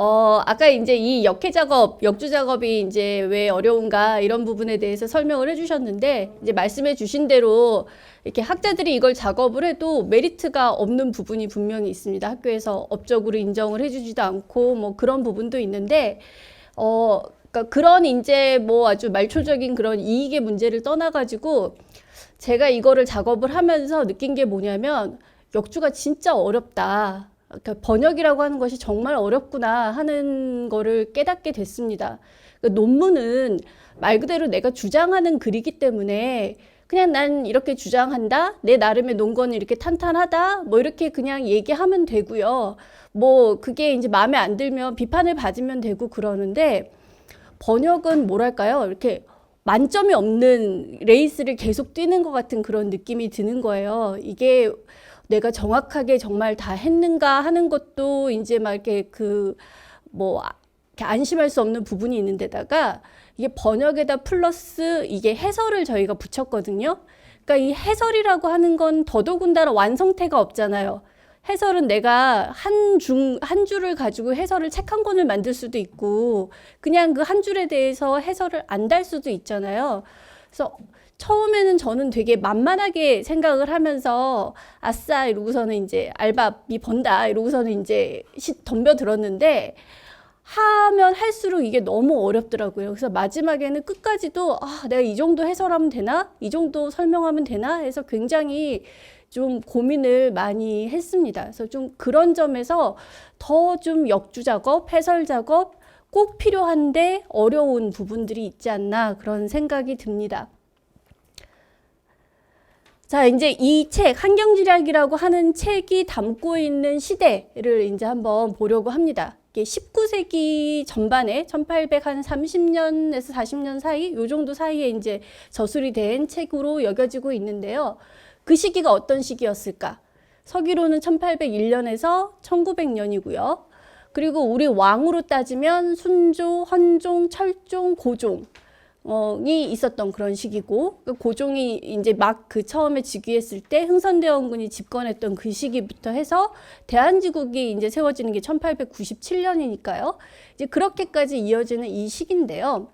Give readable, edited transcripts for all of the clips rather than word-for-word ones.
아까 이제 이 역해 작업, 역주 작업이 이제 왜 어려운가 이런 부분에 대해서 설명을 해주셨는데, 이제 말씀해 주신 대로 이렇게 학자들이 이걸 작업을 해도 메리트가 없는 부분이 분명히 있습니다. 학교에서 업적으로 인정을 해주지도 않고 뭐 그런 부분도 있는데, 그러니까 그런 이제 뭐 아주 말초적인 그런 이익의 문제를 떠나가지고 제가 이거를 작업을 하면서 느낀 게 뭐냐면 역주가 진짜 어렵다. 그러니까 번역이라고 하는 것이 정말 어렵구나 하는 거를 깨닫게 됐습니다. 그러니까 논문은 말 그대로 내가 주장하는 글이기 때문에 그냥 난 이렇게 주장한다. 내 나름의 논거는 이렇게 탄탄하다. 뭐 이렇게 그냥 얘기하면 되고요. 뭐 그게 이제 마음에 안 들면 비판을 받으면 되고 그러는데 번역은 뭐랄까요? 이렇게 만점이 없는 레이스를 계속 뛰는 것 같은 그런 느낌이 드는 거예요. 이게 내가 정확하게 정말 다 했는가 하는 것도 이제 막 이렇게 뭐 이렇게 안심할 수 없는 부분이 있는 데다가 이게 번역에다 플러스 이게 해설을 저희가 붙였거든요. 그러니까 이 해설이라고 하는 건 더더군다나 완성태가 없잖아요. 해설은 내가 한 줄을 가지고 해설을 책 한 권을 만들 수도 있고 그냥 그 한 줄에 대해서 해설을 안 달 수도 있잖아요. 그래서 처음에는 저는 되게 만만하게 생각을 하면서 아싸 이러고서는 이제 알바비 번다 이러고서는 이제 덤벼들었는데 하면 할수록 이게 너무 어렵더라고요. 그래서 마지막에는 끝까지도 내가 이 정도 해설하면 되나? 이 정도 설명하면 되나? 해서 굉장히 좀 고민을 많이 했습니다. 그래서 좀 그런 점에서 더 좀 역주 작업, 해설 작업 꼭 필요한데 어려운 부분들이 있지 않나 그런 생각이 듭니다. 자, 이제 이 책, 환경지략이라고 하는 책이 담고 있는 시대를 이제 한번 보려고 합니다. 이게 19세기 전반에 1830년에서 40년 사이, 요 정도 사이에 이제 저술이 된 책으로 여겨지고 있는데요. 그 시기가 어떤 시기였을까? 서기로는 1801년에서 1900년이고요. 그리고 우리 왕으로 따지면 순조, 헌종, 철종, 고종. 이 있었던 그런 시기고 고종이 이제 막 그 처음에 즉위했을 때 흥선대원군이 집권했던 그 시기부터 해서 대한제국이 이제 세워지는 게 1897년이니까요. 이제 그렇게까지 이어지는 이 시기인데요.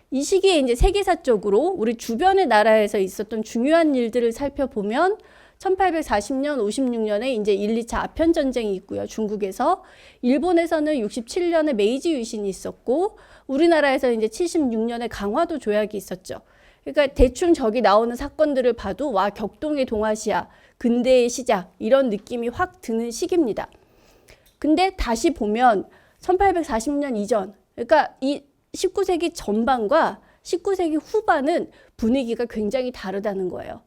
이 시기에 이제 세계사적으로 우리 주변의 나라에서 있었던 중요한 일들을 살펴보면 1840년, 56년에 이제 1, 2차 아편 전쟁이 있고요. 중국에서. 일본에서는 67년에 메이지 유신이 있었고 우리나라에서 이제 76년에 강화도 조약이 있었죠. 그러니까 대충 저기 나오는 사건들을 봐도 와, 격동의 동아시아, 근대의 시작 이런 느낌이 확 드는 시기입니다. 근데 다시 보면 1840년 이전, 그러니까 이 19세기 전반과 19세기 후반은 분위기가 굉장히 다르다는 거예요.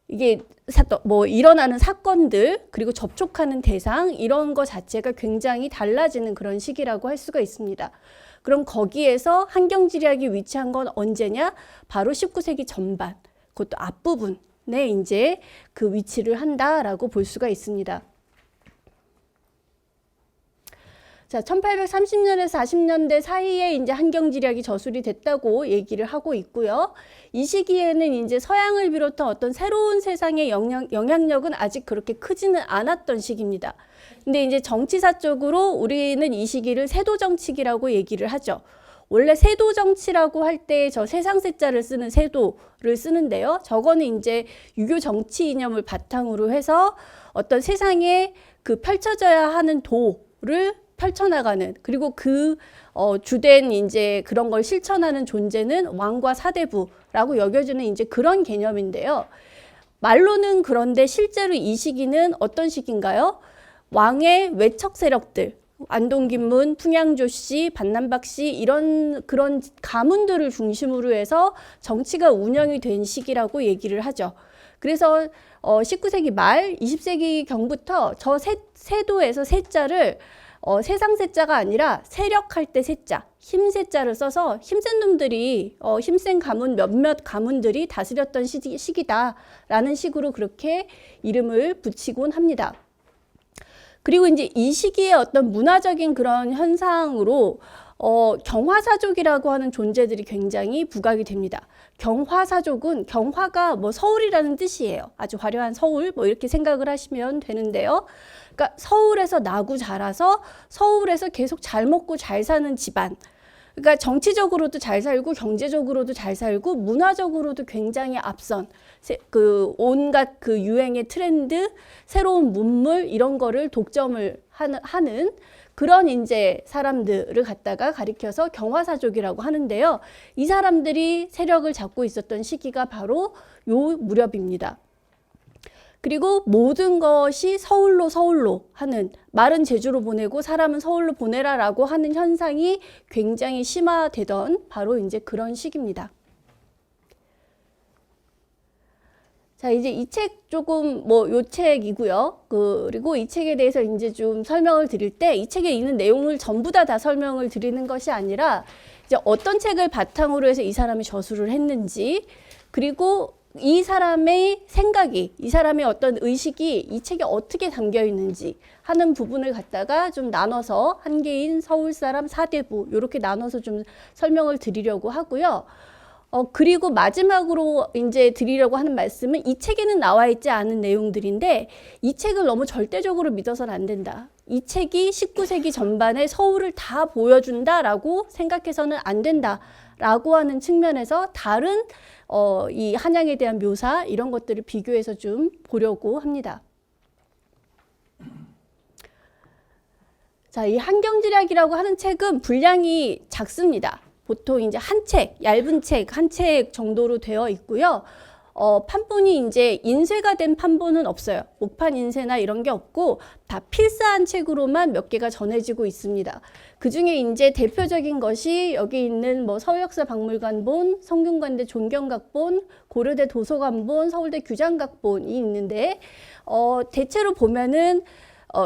이게 뭐 일어나는 사건들 그리고 접촉하는 대상 이런 거 자체가 굉장히 달라지는 그런 시기라고 할 수가 있습니다. 그럼 거기에서 환경지략이 위치한 건 언제냐? 바로 19세기 전반, 그것도 앞부분에 이제 그 위치를 한다라고 볼 수가 있습니다. 자, 1830년에서 40년대 사이에 이제 환경지략이 저술이 됐다고 얘기를 하고 있고요. 이 시기에는 이제 서양을 비롯한 어떤 새로운 세상의 영향력은 아직 그렇게 크지는 않았던 시기입니다. 근데 이제 정치사적으로 우리는 이 시기를 세도정치기라고 얘기를 하죠. 원래 세도정치라고 할 때 저 세상세자를 쓰는 세도를 쓰는데요. 저거는 이제 유교 정치 이념을 바탕으로 해서 어떤 세상에 그 펼쳐져야 하는 도를 펼쳐나가는 그리고 그 주된 이제 그런 걸 실천하는 존재는 왕과 사대부라고 여겨지는 이제 그런 개념인데요. 말로는 그런데 실제로 이 시기는 어떤 시기인가요? 왕의 외척 세력들, 안동김문, 풍양조씨, 반남박씨 이런 그런 가문들을 중심으로 해서 정치가 운영이 된 시기라고 얘기를 하죠. 그래서 19세기 말 20세기 경부터 저 세도에서 세자를 세상세자가 아니라 세력할 때 세자, 힘세자를 써서 힘센 놈들이 힘센 가문 몇몇 가문들이 다스렸던 시기다라는 식으로 그렇게 이름을 붙이곤 합니다. 그리고 이제 이 시기에 어떤 문화적인 그런 현상으로 경화사족이라고 하는 존재들이 굉장히 부각이 됩니다. 경화사족은 경화가 뭐 서울이라는 뜻이에요. 아주 화려한 서울 뭐 이렇게 생각을 하시면 되는데요. 그러니까 서울에서 나고 자라서 서울에서 계속 잘 먹고 잘 사는 집안. 그러니까 정치적으로도 잘 살고 경제적으로도 잘 살고 문화적으로도 굉장히 앞선 그 온갖 그 유행의 트렌드, 새로운 문물 이런 거를 독점을 하는 그런 이제 사람들을 갖다가 가리켜서 경화사족이라고 하는데요. 이 사람들이 세력을 잡고 있었던 시기가 바로 요 무렵입니다. 그리고 모든 것이 서울로 하는, 말은 제주로 보내고 사람은 서울로 보내라라고 하는 현상이 굉장히 심화되던 바로 이제 그런 시기입니다. 자, 이제 이 책 조금 요 책이고요. 그리고 이 책에 대해서 이제 좀 설명을 드릴 때 이 책에 있는 내용을 전부 다 설명을 드리는 것이 아니라 이제 어떤 책을 바탕으로 해서 이 사람이 저술을 했는지, 그리고 이 사람의 생각이, 이 사람의 어떤 의식이 이 책에 어떻게 담겨 있는지 하는 부분을 갖다가 좀 나눠서 한계인 서울사람 사대부 이렇게 나눠서 좀 설명을 드리려고 하고요. 그리고 마지막으로 이제 드리려고 하는 말씀은 이 책에는 나와 있지 않은 내용들인데 이 책을 너무 절대적으로 믿어서는 안 된다. 이 책이 19세기 전반에 서울을 다 보여준다라고 생각해서는 안 된다라고 하는 측면에서 다른 이 한양에 대한 묘사 이런 것들을 비교해서 좀 보려고 합니다. 자, 이 한경지략이라고 하는 책은 분량이 작습니다. 보통 이제 한 책, 얇은 책, 한 책 정도로 되어 있고요. 판본이 이제 인쇄가 된 판본은 없어요. 목판 인쇄나 이런 게 없고 다 필사한 책으로만 몇 개가 전해지고 있습니다. 그 중에 이제 대표적인 것이 여기 있는 뭐 서울역사박물관본, 성균관대 존경각본, 고려대 도서관본, 서울대 규장각본이 있는데 대체로 보면은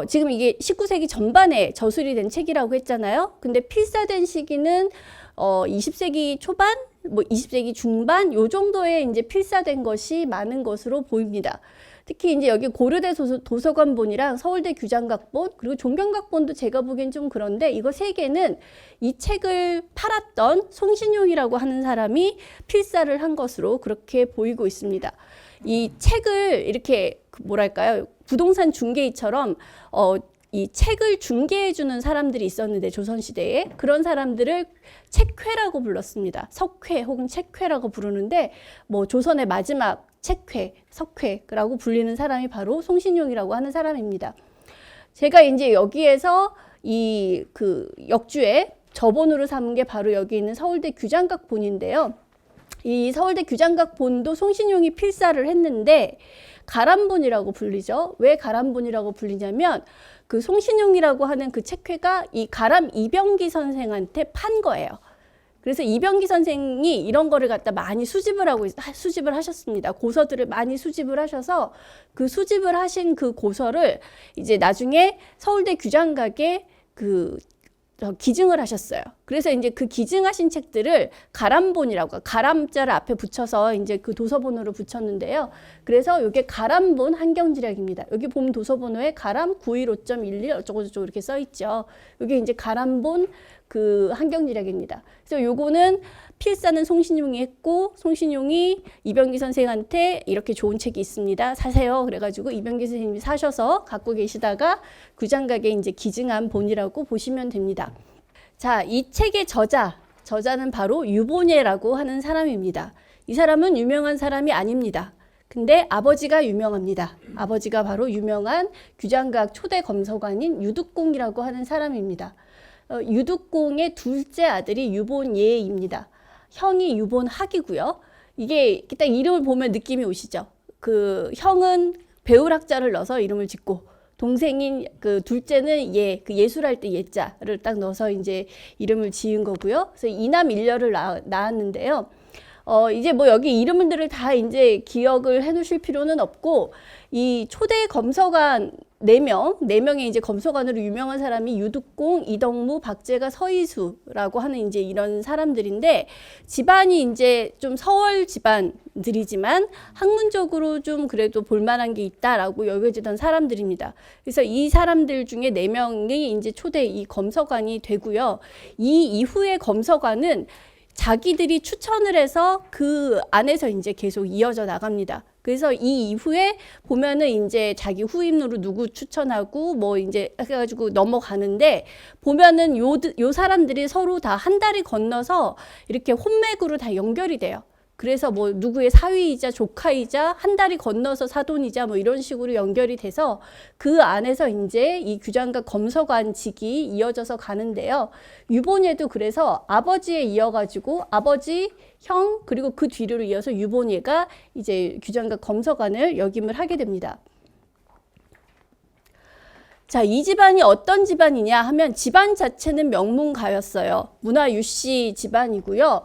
지금 이게 19세기 전반에 저술이 된 책이라고 했잖아요. 근데 필사된 시기는 20세기 초반, 뭐 20세기 중반 요 정도에 이제 필사된 것이 많은 것으로 보입니다. 특히 이제 여기 고려대 도서관본이랑 서울대 규장각본 그리고 존경각본도 제가 보기엔 좀 그런데 이거 세 개는 이 책을 팔았던 송신용이라고 하는 사람이 필사를 한 것으로 그렇게 보이고 있습니다. 이 책을 이렇게 뭐랄까요? 부동산 중개이처럼 이 책을 중개해주는 사람들이 있었는데 조선시대에 그런 사람들을 책회라고 불렀습니다. 석회 혹은 책회라고 부르는데 뭐 조선의 마지막 책회, 석회라고 불리는 사람이 바로 송신용이라고 하는 사람입니다. 제가 이제 여기에서 이 그 역주에 저본으로 삼은 게 바로 여기 있는 서울대 규장각본인데요. 이 서울대 규장각본도 송신용이 필사를 했는데 가람본이라고 불리죠. 왜 가람본이라고 불리냐면 그 송신용이라고 하는 그 책회가 이 가람 이병기 선생한테 판 거예요. 그래서 이병기 선생이 이런 거를 갖다 많이 수집을 하셨습니다. 고서들을 많이 수집을 하셔서 그 수집을 하신 그 고서를 이제 나중에 서울대 규장각에 기증을 하셨어요. 그래서 이제 그 기증하신 책들을 가람본이라고, 가람자를 앞에 붙여서 이제 그 도서번호를 붙였는데요. 그래서 이게 가람본 한경지략입니다. 여기 보면 도서번호에 가람 915.11 어쩌고저쩌고 이렇게 써 있죠. 이게 이제 가람본 그 한경지략입니다. 그래서 요거는 필사는 송신용이 했고 송신용이 이병기 선생한테 이렇게 좋은 책이 있습니다. 사세요. 그래가지고 이병기 선생님이 사셔서 갖고 계시다가 규장각에 이제 기증한 본이라고 보시면 됩니다. 자, 이 책의 저자는 바로 유보녀라고 하는 사람입니다. 이 사람은 유명한 사람이 아닙니다. 근데 아버지가 유명합니다. 아버지가 바로 유명한 규장각 초대 검서관인 유득공이라고 하는 사람입니다. 유득공의 둘째 아들이 유본예입니다. 형이 유본학이고요. 이게 딱 이름을 보면 느낌이 오시죠? 그 형은 배울학자를 넣어서 이름을 짓고 동생인 그 둘째는 그 예술할 때 예자를 딱 넣어서 이제 이름을 지은 거고요. 그래서 이남 일녀를 낳았는데요. 이제 뭐 여기 이름들을 다 이제 기억을 해 놓으실 필요는 없고 이 초대 검서관 4명의 이제 검서관으로 유명한 사람이 유득공, 이덕무, 박제가, 서이수라고 하는 이제 이런 사람들인데 집안이 이제 좀 서월 집안들이지만 학문적으로 좀 그래도 볼만한 게 있다라고 여겨지던 사람들입니다. 그래서 이 사람들 중에 4명이 이제 초대 이 검서관이 되고요. 이 이후의 검서관은 자기들이 추천을 해서 그 안에서 이제 계속 이어져 나갑니다. 그래서 이 이후에 보면은 이제 자기 후임으로 누구 추천하고 뭐 이제 해가지고 넘어가는데 보면은 요 사람들이 서로 다 한 다리 건너서 이렇게 혼맥으로 다 연결이 돼요. 그래서 뭐 누구의 사위이자 조카이자 한 다리 건너서 사돈이자 뭐 이런 식으로 연결이 돼서 그 안에서 이제 이 규장각 검서관직이 이어져서 가는데요. 유본예도 그래서 아버지에 이어가지고 아버지, 형 그리고 그 뒤로 이어서 유본예가 이제 규장각 검서관을 역임을 하게 됩니다. 자, 이 집안이 어떤 집안이냐 하면 집안 자체는 명문가였어요. 문화유씨 집안이고요.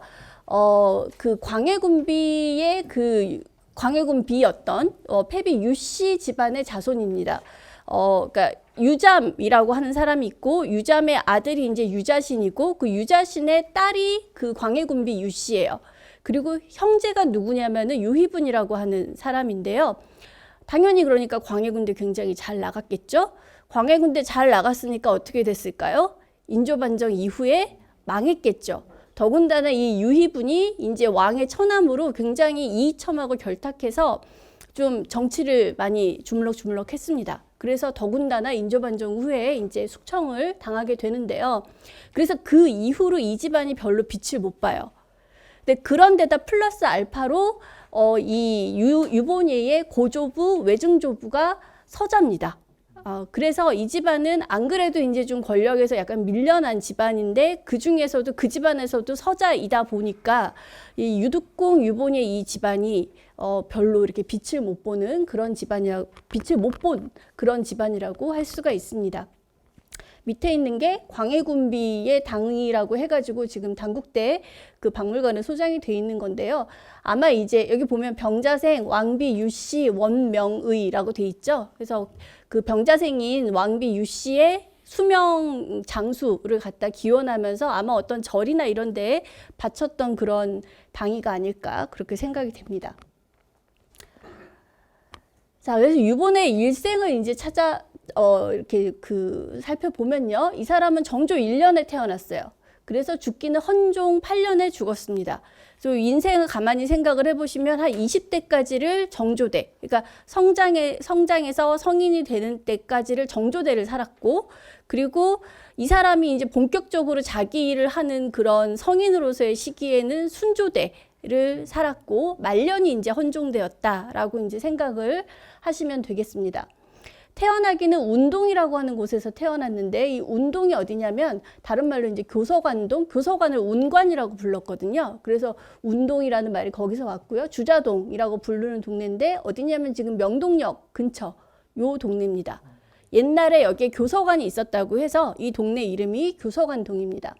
그 광해군비의 그 광해군비였던 패비 유씨 집안의 자손입니다. 그러니까 유잠이라고 하는 사람이 있고 유잠의 아들이 이제 유자신이고 그 유자신의 딸이 그 광해군비 유씨예요. 그리고 형제가 누구냐면은 유희분이라고 하는 사람인데요. 당연히 그러니까 광해군대 굉장히 잘 나갔겠죠. 광해군대 잘 나갔으니까 어떻게 됐을까요? 인조반정 이후에 망했겠죠. 더군다나 이 유희분이 이제 왕의 처남으로 굉장히 이이첨하고 결탁해서 좀 정치를 많이 주물럭주물럭 했습니다. 그래서 더군다나 인조반정 후에 이제 숙청을 당하게 되는데요. 그래서 그 이후로 이 집안이 별로 빛을 못 봐요. 근데 그런데다 플러스 알파로 이 유본예의 고조부, 외증조부가 서자입니다. 그래서 이 집안은 안 그래도 이제 좀 권력에서 약간 밀려난 집안인데 그 중에서도 그 집안에서도 서자이다 보니까 이 유득공, 유본예 이 집안이 별로 이렇게 빛을 못 보는 그런 빛을 못 본 그런 집안이라고 할 수가 있습니다. 밑에 있는 게 광해군비의 당이라고 해가지고 지금 단국대 그 박물관에 소장이 돼 있는 건데요. 아마 이제 여기 보면 병자생, 왕비, 유씨, 원명의라고 돼 있죠. 그래서 그 병자생인 왕비 유씨의 수명 장수를 갖다 기원하면서 아마 어떤 절이나 이런 데에 바쳤던 그런 당이가 아닐까 그렇게 생각이 됩니다. 자, 그래서 유본의 일생을 이제 이렇게 살펴보면요. 이 사람은 정조 1년에 태어났어요. 그래서 죽기는 헌종 8년에 죽었습니다. 그래서 인생을 가만히 생각을 해보시면 한 20대까지를 정조대, 그러니까 성장해서 성인이 되는 때까지를 정조대를 살았고, 그리고 이 사람이 이제 본격적으로 자기 일을 하는 그런 성인으로서의 시기에는 순조대를 살았고, 말년이 이제 헌종되었다라고 이제 생각을 하시면 되겠습니다. 태어나기는 운동이라고 하는 곳에서 태어났는데 이 운동이 어디냐면 다른 말로 이제 교서관동, 교서관을 운관이라고 불렀거든요. 그래서 운동이라는 말이 거기서 왔고요. 주자동이라고 부르는 동네인데 어디냐면 지금 명동역 근처 요 동네입니다. 옛날에 여기에 교서관이 있었다고 해서 이 동네 이름이 교서관동입니다.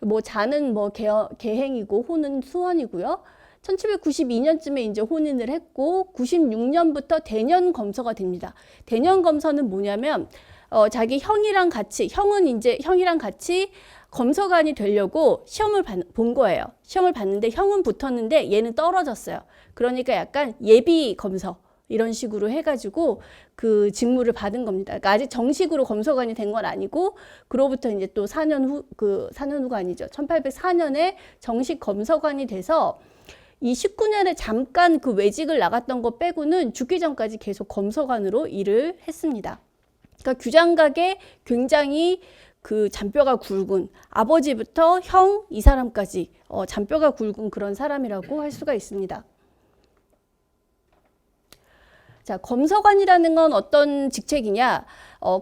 뭐 자는 뭐 계행이고 호는 수원이고요. 1792년쯤에 이제 혼인을 했고 96년부터 대년 검서가 됩니다. 대년 검서는 뭐냐면 자기 형이랑 같이 검서관이 되려고 시험을 본 거예요. 시험을 봤는데 형은 붙었는데 얘는 떨어졌어요. 그러니까 약간 예비 검서 이런 식으로 해가지고 그 직무를 받은 겁니다. 그러니까 아직 정식으로 검서관이 된 건 아니고 그로부터 이제 또 4년 후가 아니죠. 1804년에 정식 검서관이 돼서 이 19년에 잠깐 그 외직을 나갔던 거 빼고는 죽기 전까지 계속 검서관으로 일을 했습니다. 그러니까 규장각에 굉장히 그 잔뼈가 굵은 아버지부터 형 이 사람까지 잔뼈가 굵은 그런 사람이라고 할 수가 있습니다. 자, 검서관이라는 건 어떤 직책이냐?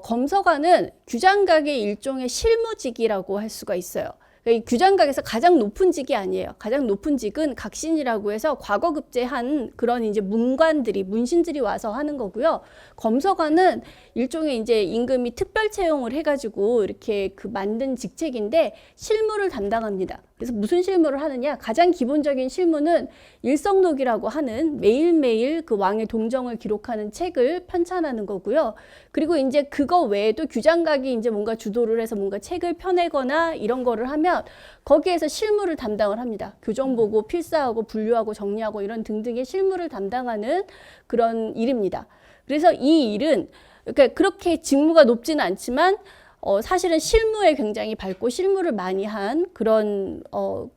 검서관은 규장각의 일종의 실무직이라고 할 수가 있어요. 이 규장각에서 가장 높은 직이 아니에요. 가장 높은 직은 각신이라고 해서 과거급제한 그런 이제 문신들이 와서 하는 거고요. 검서관은 일종의 이제 임금이 특별 채용을 해가지고 이렇게 그 만든 직책인데 실무를 담당합니다. 그래서 무슨 실무를 하느냐? 가장 기본적인 실무는 일성록이라고 하는 매일매일 그 왕의 동정을 기록하는 책을 편찬하는 거고요. 그리고 이제 그거 외에도 규장각이 이제 뭔가 주도를 해서 뭔가 책을 펴내거나 이런 거를 하면 거기에서 실무를 담당을 합니다. 교정 보고 필사하고 분류하고 정리하고 이런 등등의 실무를 담당하는 그런 일입니다. 그래서 이 일은 그러니까 그렇게 직무가 높지는 않지만 사실은 실무에 굉장히 밝고 실무를 많이 한 그런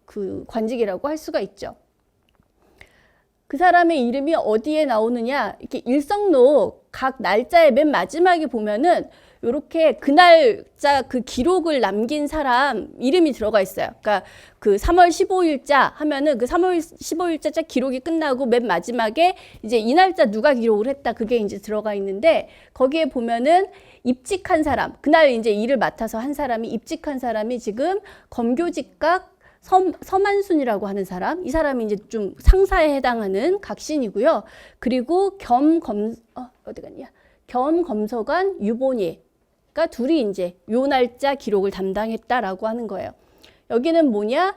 그 관직이라고 할 수가 있죠. 그 사람의 이름이 어디에 나오느냐, 이렇게 일성록 각 날짜의 맨 마지막에 보면은 요렇게 그 날짜 그 기록을 남긴 사람 이름이 들어가 있어요. 그러니까 그 3월 15일자 하면은 그 3월 15일자 기록이 끝나고 맨 마지막에 이제 이 날짜 누가 기록을 했다, 그게 이제 들어가 있는데, 거기에 보면은 입직한 사람, 그날 이제 일을 맡아서 한 사람이, 입직한 사람이 지금 검교직각 서만순이라고 하는 사람, 이 사람이 이제 좀 상사에 해당하는 각신이고요. 그리고 겸검서관 유본예가 둘이 이제 요 날짜 기록을 담당했다라고 하는 거예요. 여기는 뭐냐?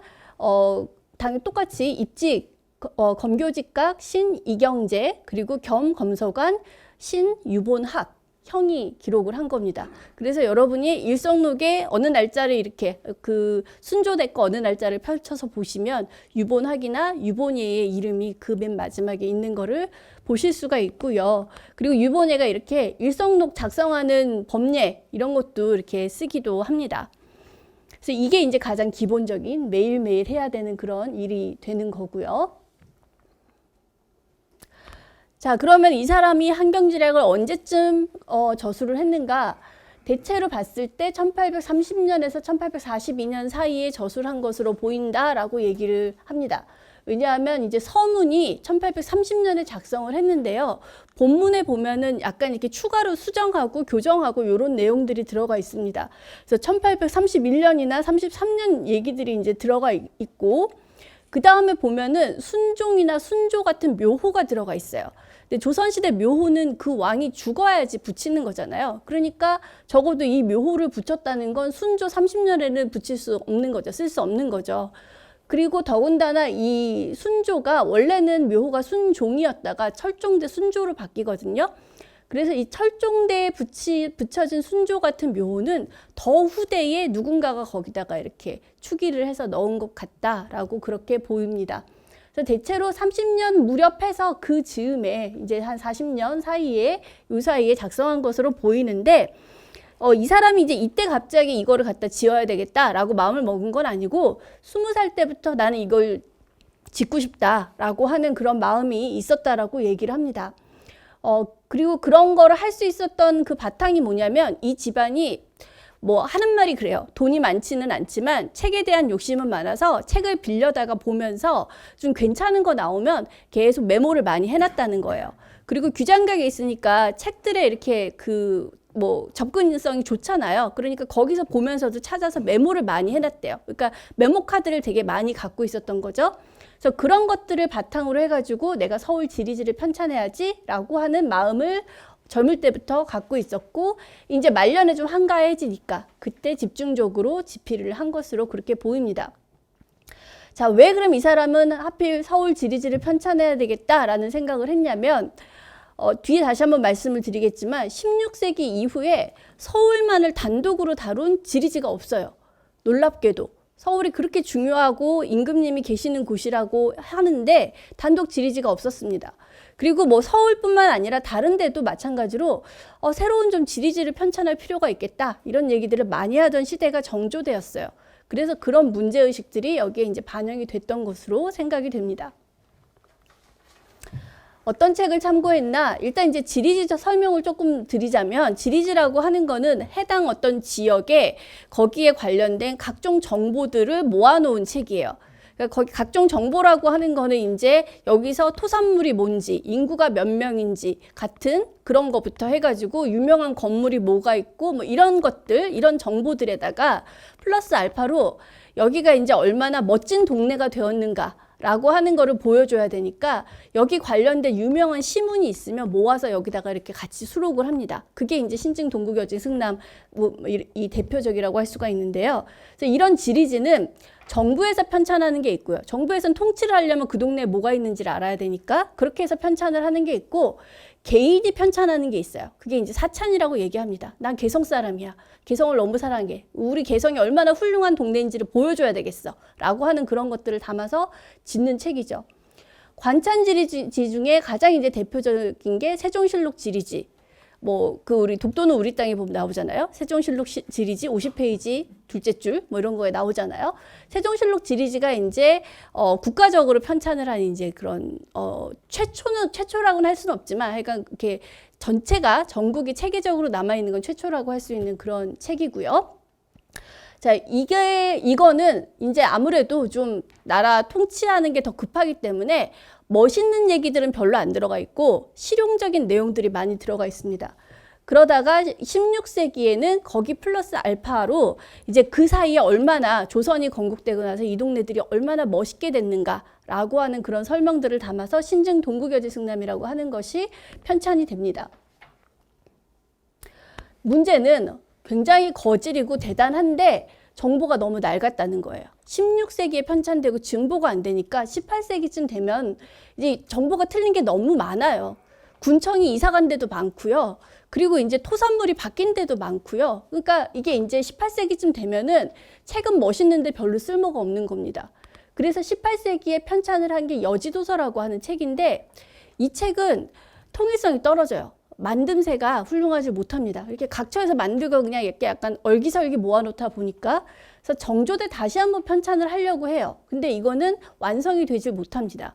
당연히 똑같이 입직 검교직각 신이경재, 그리고 겸검서관 신유본학 형이 기록을 한 겁니다. 그래서 여러분이 일성록에 어느 날짜를 이렇게 그 순조됐고 어느 날짜를 펼쳐서 보시면 유본학이나 유본예의 이름이 그 맨 마지막에 있는 거를 보실 수가 있고요. 그리고 유본예가 이렇게 일성록 작성하는 법례 이런 것도 이렇게 쓰기도 합니다. 그래서 이게 이제 가장 기본적인 매일매일 해야 되는 그런 일이 되는 거고요. 자, 그러면 이 사람이 한경지략을 언제쯤 저술을 했는가? 대체로 봤을 때 1830년에서 1842년 사이에 저술한 것으로 보인다라고 얘기를 합니다. 왜냐하면 이제 서문이 1830년에 작성을 했는데요. 본문에 보면은 약간 이렇게 추가로 수정하고 교정하고 이런 내용들이 들어가 있습니다. 그래서 1831년이나 33년 얘기들이 이제 들어가 있고, 그 다음에 보면은 순종이나 순조 같은 묘호가 들어가 있어요. 근데 조선시대 묘호는 그 왕이 죽어야지 붙이는 거잖아요. 그러니까 적어도 이 묘호를 붙였다는 건 순조 30년에는 붙일 수 없는 거죠. 쓸 수 없는 거죠. 그리고 더군다나 이 순조가 원래는 묘호가 순종이었다가 철종대 순조로 바뀌거든요. 그래서 이 철종대에 붙여진 순조 같은 묘호는 더 후대에 누군가가 거기다가 이렇게 추기를 해서 넣은 것 같다라고 그렇게 보입니다. 그래서 대체로 30년 무렵해서 그 즈음에 이제 한 40년 사이에 요 사이에 작성한 것으로 보이는데, 이 사람이 이제 이때 갑자기 이거를 갖다 지어야 되겠다라고 마음을 먹은 건 아니고 20살 때부터 나는 이걸 짓고 싶다라고 하는 그런 마음이 있었다라고 얘기를 합니다. 그리고 그런 거를 할 수 있었던 그 바탕이 뭐냐면, 이 집안이 뭐 하는 말이 그래요. 돈이 많지는 않지만 책에 대한 욕심은 많아서 책을 빌려다가 보면서 좀 괜찮은 거 나오면 계속 메모를 많이 해놨다는 거예요. 그리고 규장각에 있으니까 책들에 이렇게 뭐 접근성이 좋잖아요. 그러니까 거기서 보면서도 찾아서 메모를 많이 해놨대요. 그러니까 메모 카드를 되게 많이 갖고 있었던 거죠. 그래서 그런 것들을 바탕으로 해가지고 내가 서울 지리지를 편찬해야지라고 하는 마음을 젊을 때부터 갖고 있었고, 이제 말년에 좀 한가해지니까 그때 집중적으로 집필을 한 것으로 그렇게 보입니다. 자, 왜 그럼 이 사람은 하필 서울 지리지를 편찬해야 되겠다라는 생각을 했냐면, 뒤에 다시 한번 말씀을 드리겠지만 16세기 이후에 서울만을 단독으로 다룬 지리지가 없어요. 놀랍게도. 서울이 그렇게 중요하고 임금님이 계시는 곳이라고 하는데 단독 지리지가 없었습니다. 그리고 뭐 서울뿐만 아니라 다른 데도 마찬가지로 새로운 좀 지리지를 편찬할 필요가 있겠다, 이런 얘기들을 많이 하던 시대가 정조되었어요. 그래서 그런 문제의식들이 여기에 이제 반영이 됐던 것으로 생각이 됩니다. 어떤 책을 참고했나? 일단 이제 지리지 설명을 조금 드리자면, 지리지라고 하는 거는 해당 어떤 지역에 거기에 관련된 각종 정보들을 모아놓은 책이에요. 그러니까 거기 각종 정보라고 하는 거는 이제 여기서 토산물이 뭔지, 인구가 몇 명인지 같은 그런 거부터 해가지고 유명한 건물이 뭐가 있고 뭐 이런 것들, 이런 정보들에다가 플러스 알파로 여기가 이제 얼마나 멋진 동네가 되었는가 라고 하는 거를 보여줘야 되니까 여기 관련된 유명한 시문이 있으면 모아서 여기다가 이렇게 같이 수록을 합니다. 그게 이제 신증, 동국, 여진, 승남 이 대표적이라고 할 수가 있는데요. 그래서 이런 지리지는 정부에서 편찬하는 게 있고요. 정부에서는 통치를 하려면 그 동네에 뭐가 있는지를 알아야 되니까 그렇게 해서 편찬을 하는 게 있고, 개인이 편찬하는 게 있어요. 그게 이제 사찬이라고 얘기합니다. 난 개성 사람이야. 개성을 너무 사랑해. 우리 개성이 얼마나 훌륭한 동네인지를 보여줘야 되겠어. 라고 하는 그런 것들을 담아서 짓는 책이죠. 관찬 지리지 중에 가장 이제 대표적인 게 세종실록 지리지. 뭐 그 우리 독도는 우리 땅에 보면 나오잖아요. 세종실록 지리지 50페이지 둘째 줄 뭐 이런 거에 나오잖아요. 세종실록 지리지가 이제 국가적으로 편찬을 한 이제 그런 최초라고는 할 수는 없지만 그러니까 이렇게 전체가 전국이 체계적으로 남아 있는 건 최초라고 할 수 있는 그런 책이고요. 자, 이거는 이제 아무래도 좀 나라 통치하는 게 더 급하기 때문에 멋있는 얘기들은 별로 안 들어가 있고 실용적인 내용들이 많이 들어가 있습니다. 그러다가 16세기에는 거기 플러스 알파로 이제 그 사이에 얼마나 조선이 건국되고 나서 이 동네들이 얼마나 멋있게 됐는가라고 하는 그런 설명들을 담아서 신증 동국여지승남이라고 하는 것이 편찬이 됩니다. 문제는 굉장히 거질이고 대단한데 정보가 너무 낡았다는 거예요. 16세기에 편찬되고 증보가 안 되니까 18세기쯤 되면 이제 정보가 틀린 게 너무 많아요. 군청이 이사 간 데도 많고요. 그리고 이제 토산물이 바뀐 데도 많고요. 그러니까 이게 이제 18세기쯤 되면은 책은 멋있는데 별로 쓸모가 없는 겁니다. 그래서 18세기에 편찬을 한 게 여지도서라고 하는 책인데 이 책은 통일성이 떨어져요. 만듦새가 훌륭하지 못합니다. 이렇게 각처에서 만들고 그냥 이렇게 약간 얼기설기 모아놓다 보니까 그래서 정조대 다시 한번 편찬을 하려고 해요. 근데 이거는 완성이 되질 못합니다.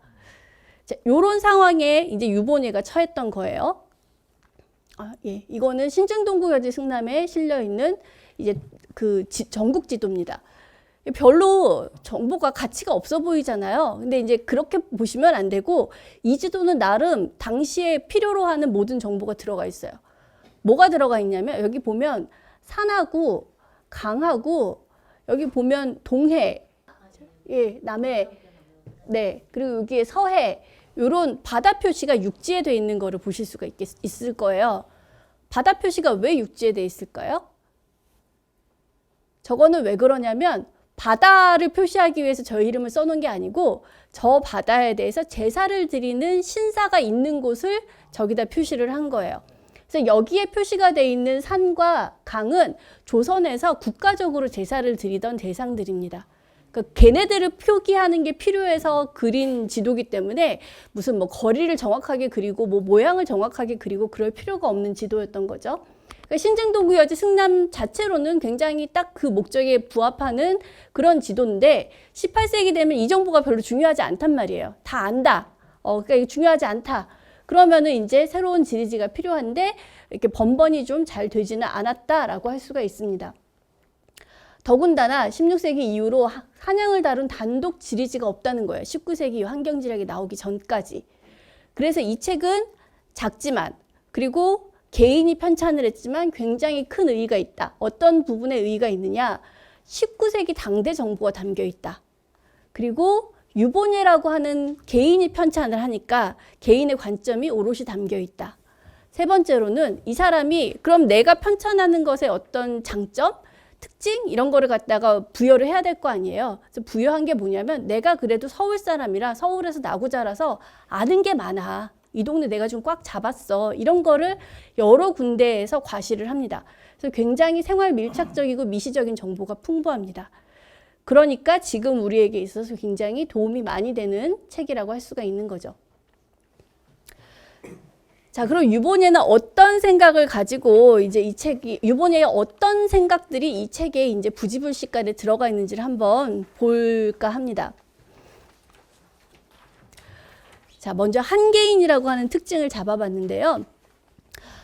자, 요런 상황에 이제 유본예가 처했던 거예요. 예, 이거는 신증동국여지승남에 실려 있는 이제 그 전국 지도입니다. 별로 정보가 가치가 없어 보이잖아요. 근데 이제 그렇게 보시면 안 되고 이 지도는 나름 당시에 필요로 하는 모든 정보가 들어가 있어요. 뭐가 들어가 있냐면 여기 보면 산하고 강하고 여기 보면 동해, 예, 남해, 네, 그리고 여기에 서해 이런 바다 표시가 육지에 돼 있는 거를 보실 수가 있을 거예요. 바다 표시가 왜 육지에 돼 있을까요? 저거는 왜 그러냐면 바다를 표시하기 위해서 저 이름을 써놓은 게 아니고 저 바다에 대해서 제사를 드리는 신사가 있는 곳을 저기다 표시를 한 거예요. 그래서 여기에 표시가 돼 있는 산과 강은 조선에서 국가적으로 제사를 드리던 대상들입니다. 그러니까 걔네들을 표기하는 게 필요해서 그린 지도기 때문에 무슨 뭐 거리를 정확하게 그리고 뭐 모양을 정확하게 그리고 그럴 필요가 없는 지도였던 거죠. 그러니까 신증동국여지 승남 자체로는 굉장히 딱 그 목적에 부합하는 그런 지도인데 18세기 되면 이 정보가 별로 중요하지 않단 말이에요. 다 안다. 그러니까 이게 중요하지 않다. 그러면은 이제 새로운 지리지가 필요한데 이렇게 번번이 좀 잘 되지는 않았다라고 할 수가 있습니다. 더군다나 16세기 이후로 한양을 다룬 단독 지리지가 없다는 거예요. 19세기 환경지략이 나오기 전까지. 그래서 이 책은 작지만 그리고 개인이 편찬을 했지만 굉장히 큰 의의가 있다. 어떤 부분에 의의가 있느냐? 19세기 당대 정보가 담겨 있다. 그리고 유본예라고 하는 개인이 편찬을 하니까 개인의 관점이 오롯이 담겨 있다. 세 번째로는 이 사람이 그럼 내가 편찬하는 것의 어떤 장점, 특징 이런 거를 갖다가 부여를 해야 될 거 아니에요. 그래서 부여한 게 뭐냐면 내가 그래도 서울 사람이라 서울에서 나고 자라서 아는 게 많아. 이 동네 내가 좀 꽉 잡았어. 이런 거를 여러 군데에서 과시를 합니다. 그래서 굉장히 생활 밀착적이고 미시적인 정보가 풍부합니다. 그러니까 지금 우리에게 있어서 굉장히 도움이 많이 되는 책이라고 할 수가 있는 거죠. 자, 그럼 유본예는 어떤 생각을 가지고 이제 이 책이 유본예의 어떤 생각들이 이 책에 이제 부지불식간에 들어가 있는지를 한번 볼까 합니다. 자, 먼저 한계인이라고 하는 특징을 잡아봤는데요.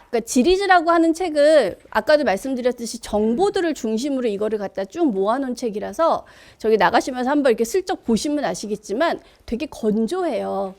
그러니까 지리지라고 하는 책을 아까도 말씀드렸듯이 정보들을 중심으로 이거를 갖다 쭉 모아놓은 책이라서 저기 나가시면서 한번 이렇게 슬쩍 보시면 아시겠지만 되게 건조해요.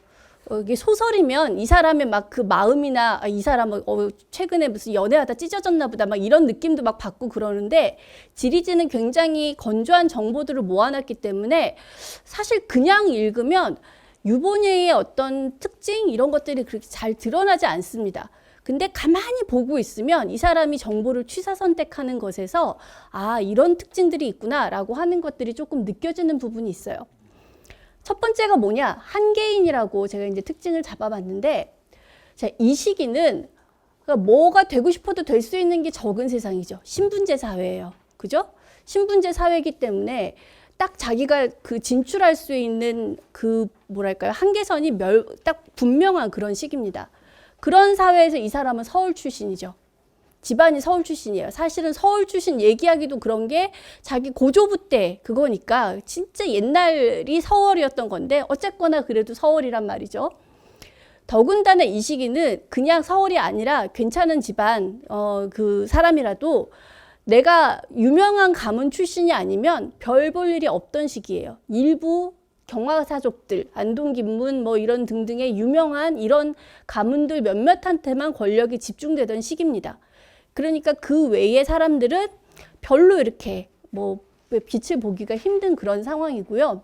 이게 소설이면 이 사람의 막 그 마음이나 이 사람은 최근에 무슨 연애하다 찢어졌나 보다 막 이런 느낌도 막 받고 그러는데 지리지는 굉장히 건조한 정보들을 모아놨기 때문에 사실 그냥 읽으면 유본예의 어떤 특징 이런 것들이 그렇게 잘 드러나지 않습니다. 근데 가만히 보고 있으면 이 사람이 정보를 취사 선택하는 것에서 아, 이런 특징들이 있구나라고 하는 것들이 조금 느껴지는 부분이 있어요. 첫 번째가 뭐냐? 한계인이라고 제가 이제 특징을 잡아봤는데, 자, 이 시기는 그러니까 뭐가 되고 싶어도 될 수 있는 게 적은 세상이죠. 신분제 사회예요. 그죠? 신분제 사회이기 때문에 딱 자기가 그 진출할 수 있는 그 뭐랄까요? 한계선이 딱 분명한 그런 시기입니다. 그런 사회에서 이 사람은 서울 출신이죠. 집안이 서울 출신이에요. 사실은 서울 출신 얘기하기도 그런 게 자기 고조부 때 그거니까 진짜 옛날이 서울이었던 건데 어쨌거나 그래도 서울이란 말이죠. 더군다나 이 시기는 그냥 서울이 아니라 괜찮은 집안 그 사람이라도 내가 유명한 가문 출신이 아니면 별 볼 일이 없던 시기예요. 일부 경화사족들, 안동김문 뭐 이런 등등의 유명한 이런 가문들 몇몇한테만 권력이 집중되던 시기입니다. 그러니까 그 외의 사람들은 별로 이렇게 뭐 빛을 보기가 힘든 그런 상황이고요.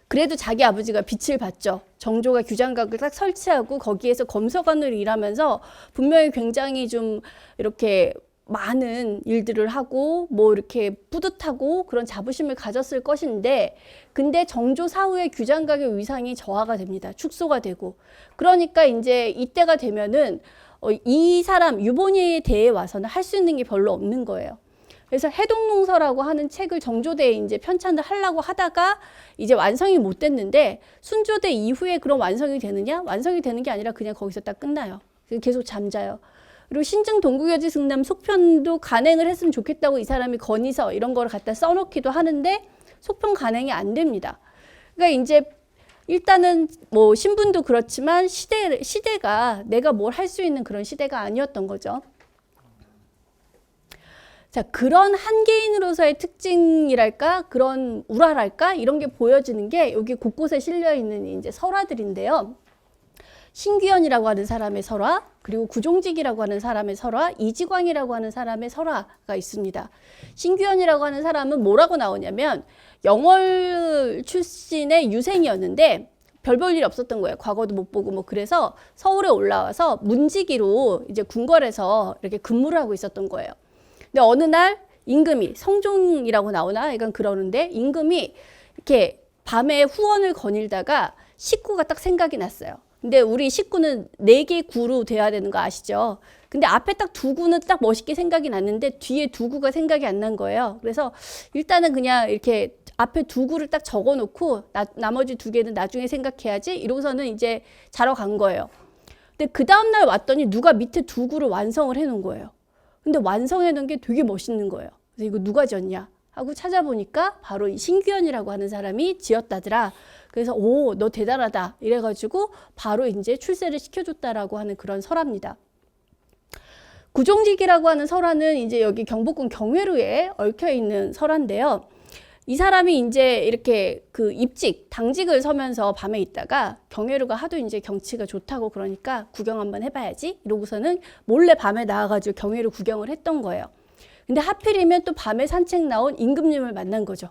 그래도 자기 아버지가 빛을 봤죠. 정조가 규장각을 딱 설치하고 거기에서 검서관으로 일하면서 분명히 굉장히 좀 이렇게 많은 일들을 하고 뭐 이렇게 뿌듯하고 그런 자부심을 가졌을 것인데 근데 정조 사후에 규장각의 위상이 저하가 됩니다. 축소가 되고 그러니까 이제 이때가 되면은 이 사람 유본이에 대해 와서는 할 수 있는 게 별로 없는 거예요. 그래서 해동농서라고 하는 책을 정조대에 이제 편찬을 하려고 하다가 이제 완성이 못 됐는데 순조대 이후에 그런 완성이 되느냐? 완성이 되는 게 아니라 그냥 거기서 딱 끝나요. 계속 잠자요. 그리고 신증 동국여지 승남 속편도 간행을 했으면 좋겠다고 이 사람이 건의서 이런 거를 갖다 써놓기도 하는데 속편 간행이 안 됩니다. 그러니까 이제 일단은 뭐 신분도 그렇지만 시대가 내가 뭘 할 수 있는 그런 시대가 아니었던 거죠. 자, 그런 한개인으로서의 특징이랄까, 그런 우랄할까 이런 게 보여지는 게 여기 곳곳에 실려 있는 이제 설화들인데요. 신규현이라고 하는 사람의 설화, 그리고 구종직이라고 하는 사람의 설화, 이지광이라고 하는 사람의 설화가 있습니다. 신규현이라고 하는 사람은 뭐라고 나오냐면 영월 출신의 유생이었는데 별 볼 일이 없었던 거예요. 과거도 못 보고 뭐 그래서 서울에 올라와서 문지기로 이제 궁궐에서 이렇게 근무를 하고 있었던 거예요. 근데 어느 날 임금이 성종이라고 나오나 이건 그러는데 임금이 이렇게 밤에 후원을 거닐다가 식구가 딱 생각이 났어요. 근데 우리 식구는 4개 구로 돼야 되는 거 아시죠? 근데 앞에 딱 두 구는 딱 멋있게 생각이 났는데 뒤에 두 구가 생각이 안 난 거예요. 그래서 일단은 그냥 이렇게 앞에 두 구를 딱 적어 놓고 나머지 2개는 나중에 생각해야지 이러고서는 이제 자러 간 거예요. 근데 그 다음날 왔더니 누가 밑에 두 구를 완성을 해 놓은 거예요. 근데 완성해 놓은 게 되게 멋있는 거예요. 그래서 이거 누가 지었냐 하고 찾아보니까 바로 이 신규현이라고 하는 사람이 지었다더라. 그래서 오, 너 대단하다 이래가지고 바로 이제 출세를 시켜줬다라고 하는 그런 설화입니다. 구종직이라고 하는 설화는 이제 여기 경복궁 경회루에 얽혀 있는 설화인데요. 이 사람이 이제 이렇게 그 당직을 서면서 밤에 있다가 경회루가 하도 이제 경치가 좋다고 그러니까 구경 한번 해봐야지 이러고서는 몰래 밤에 나와가지고 경회루 구경을 했던 거예요. 근데 하필이면 또 밤에 산책 나온 임금님을 만난 거죠.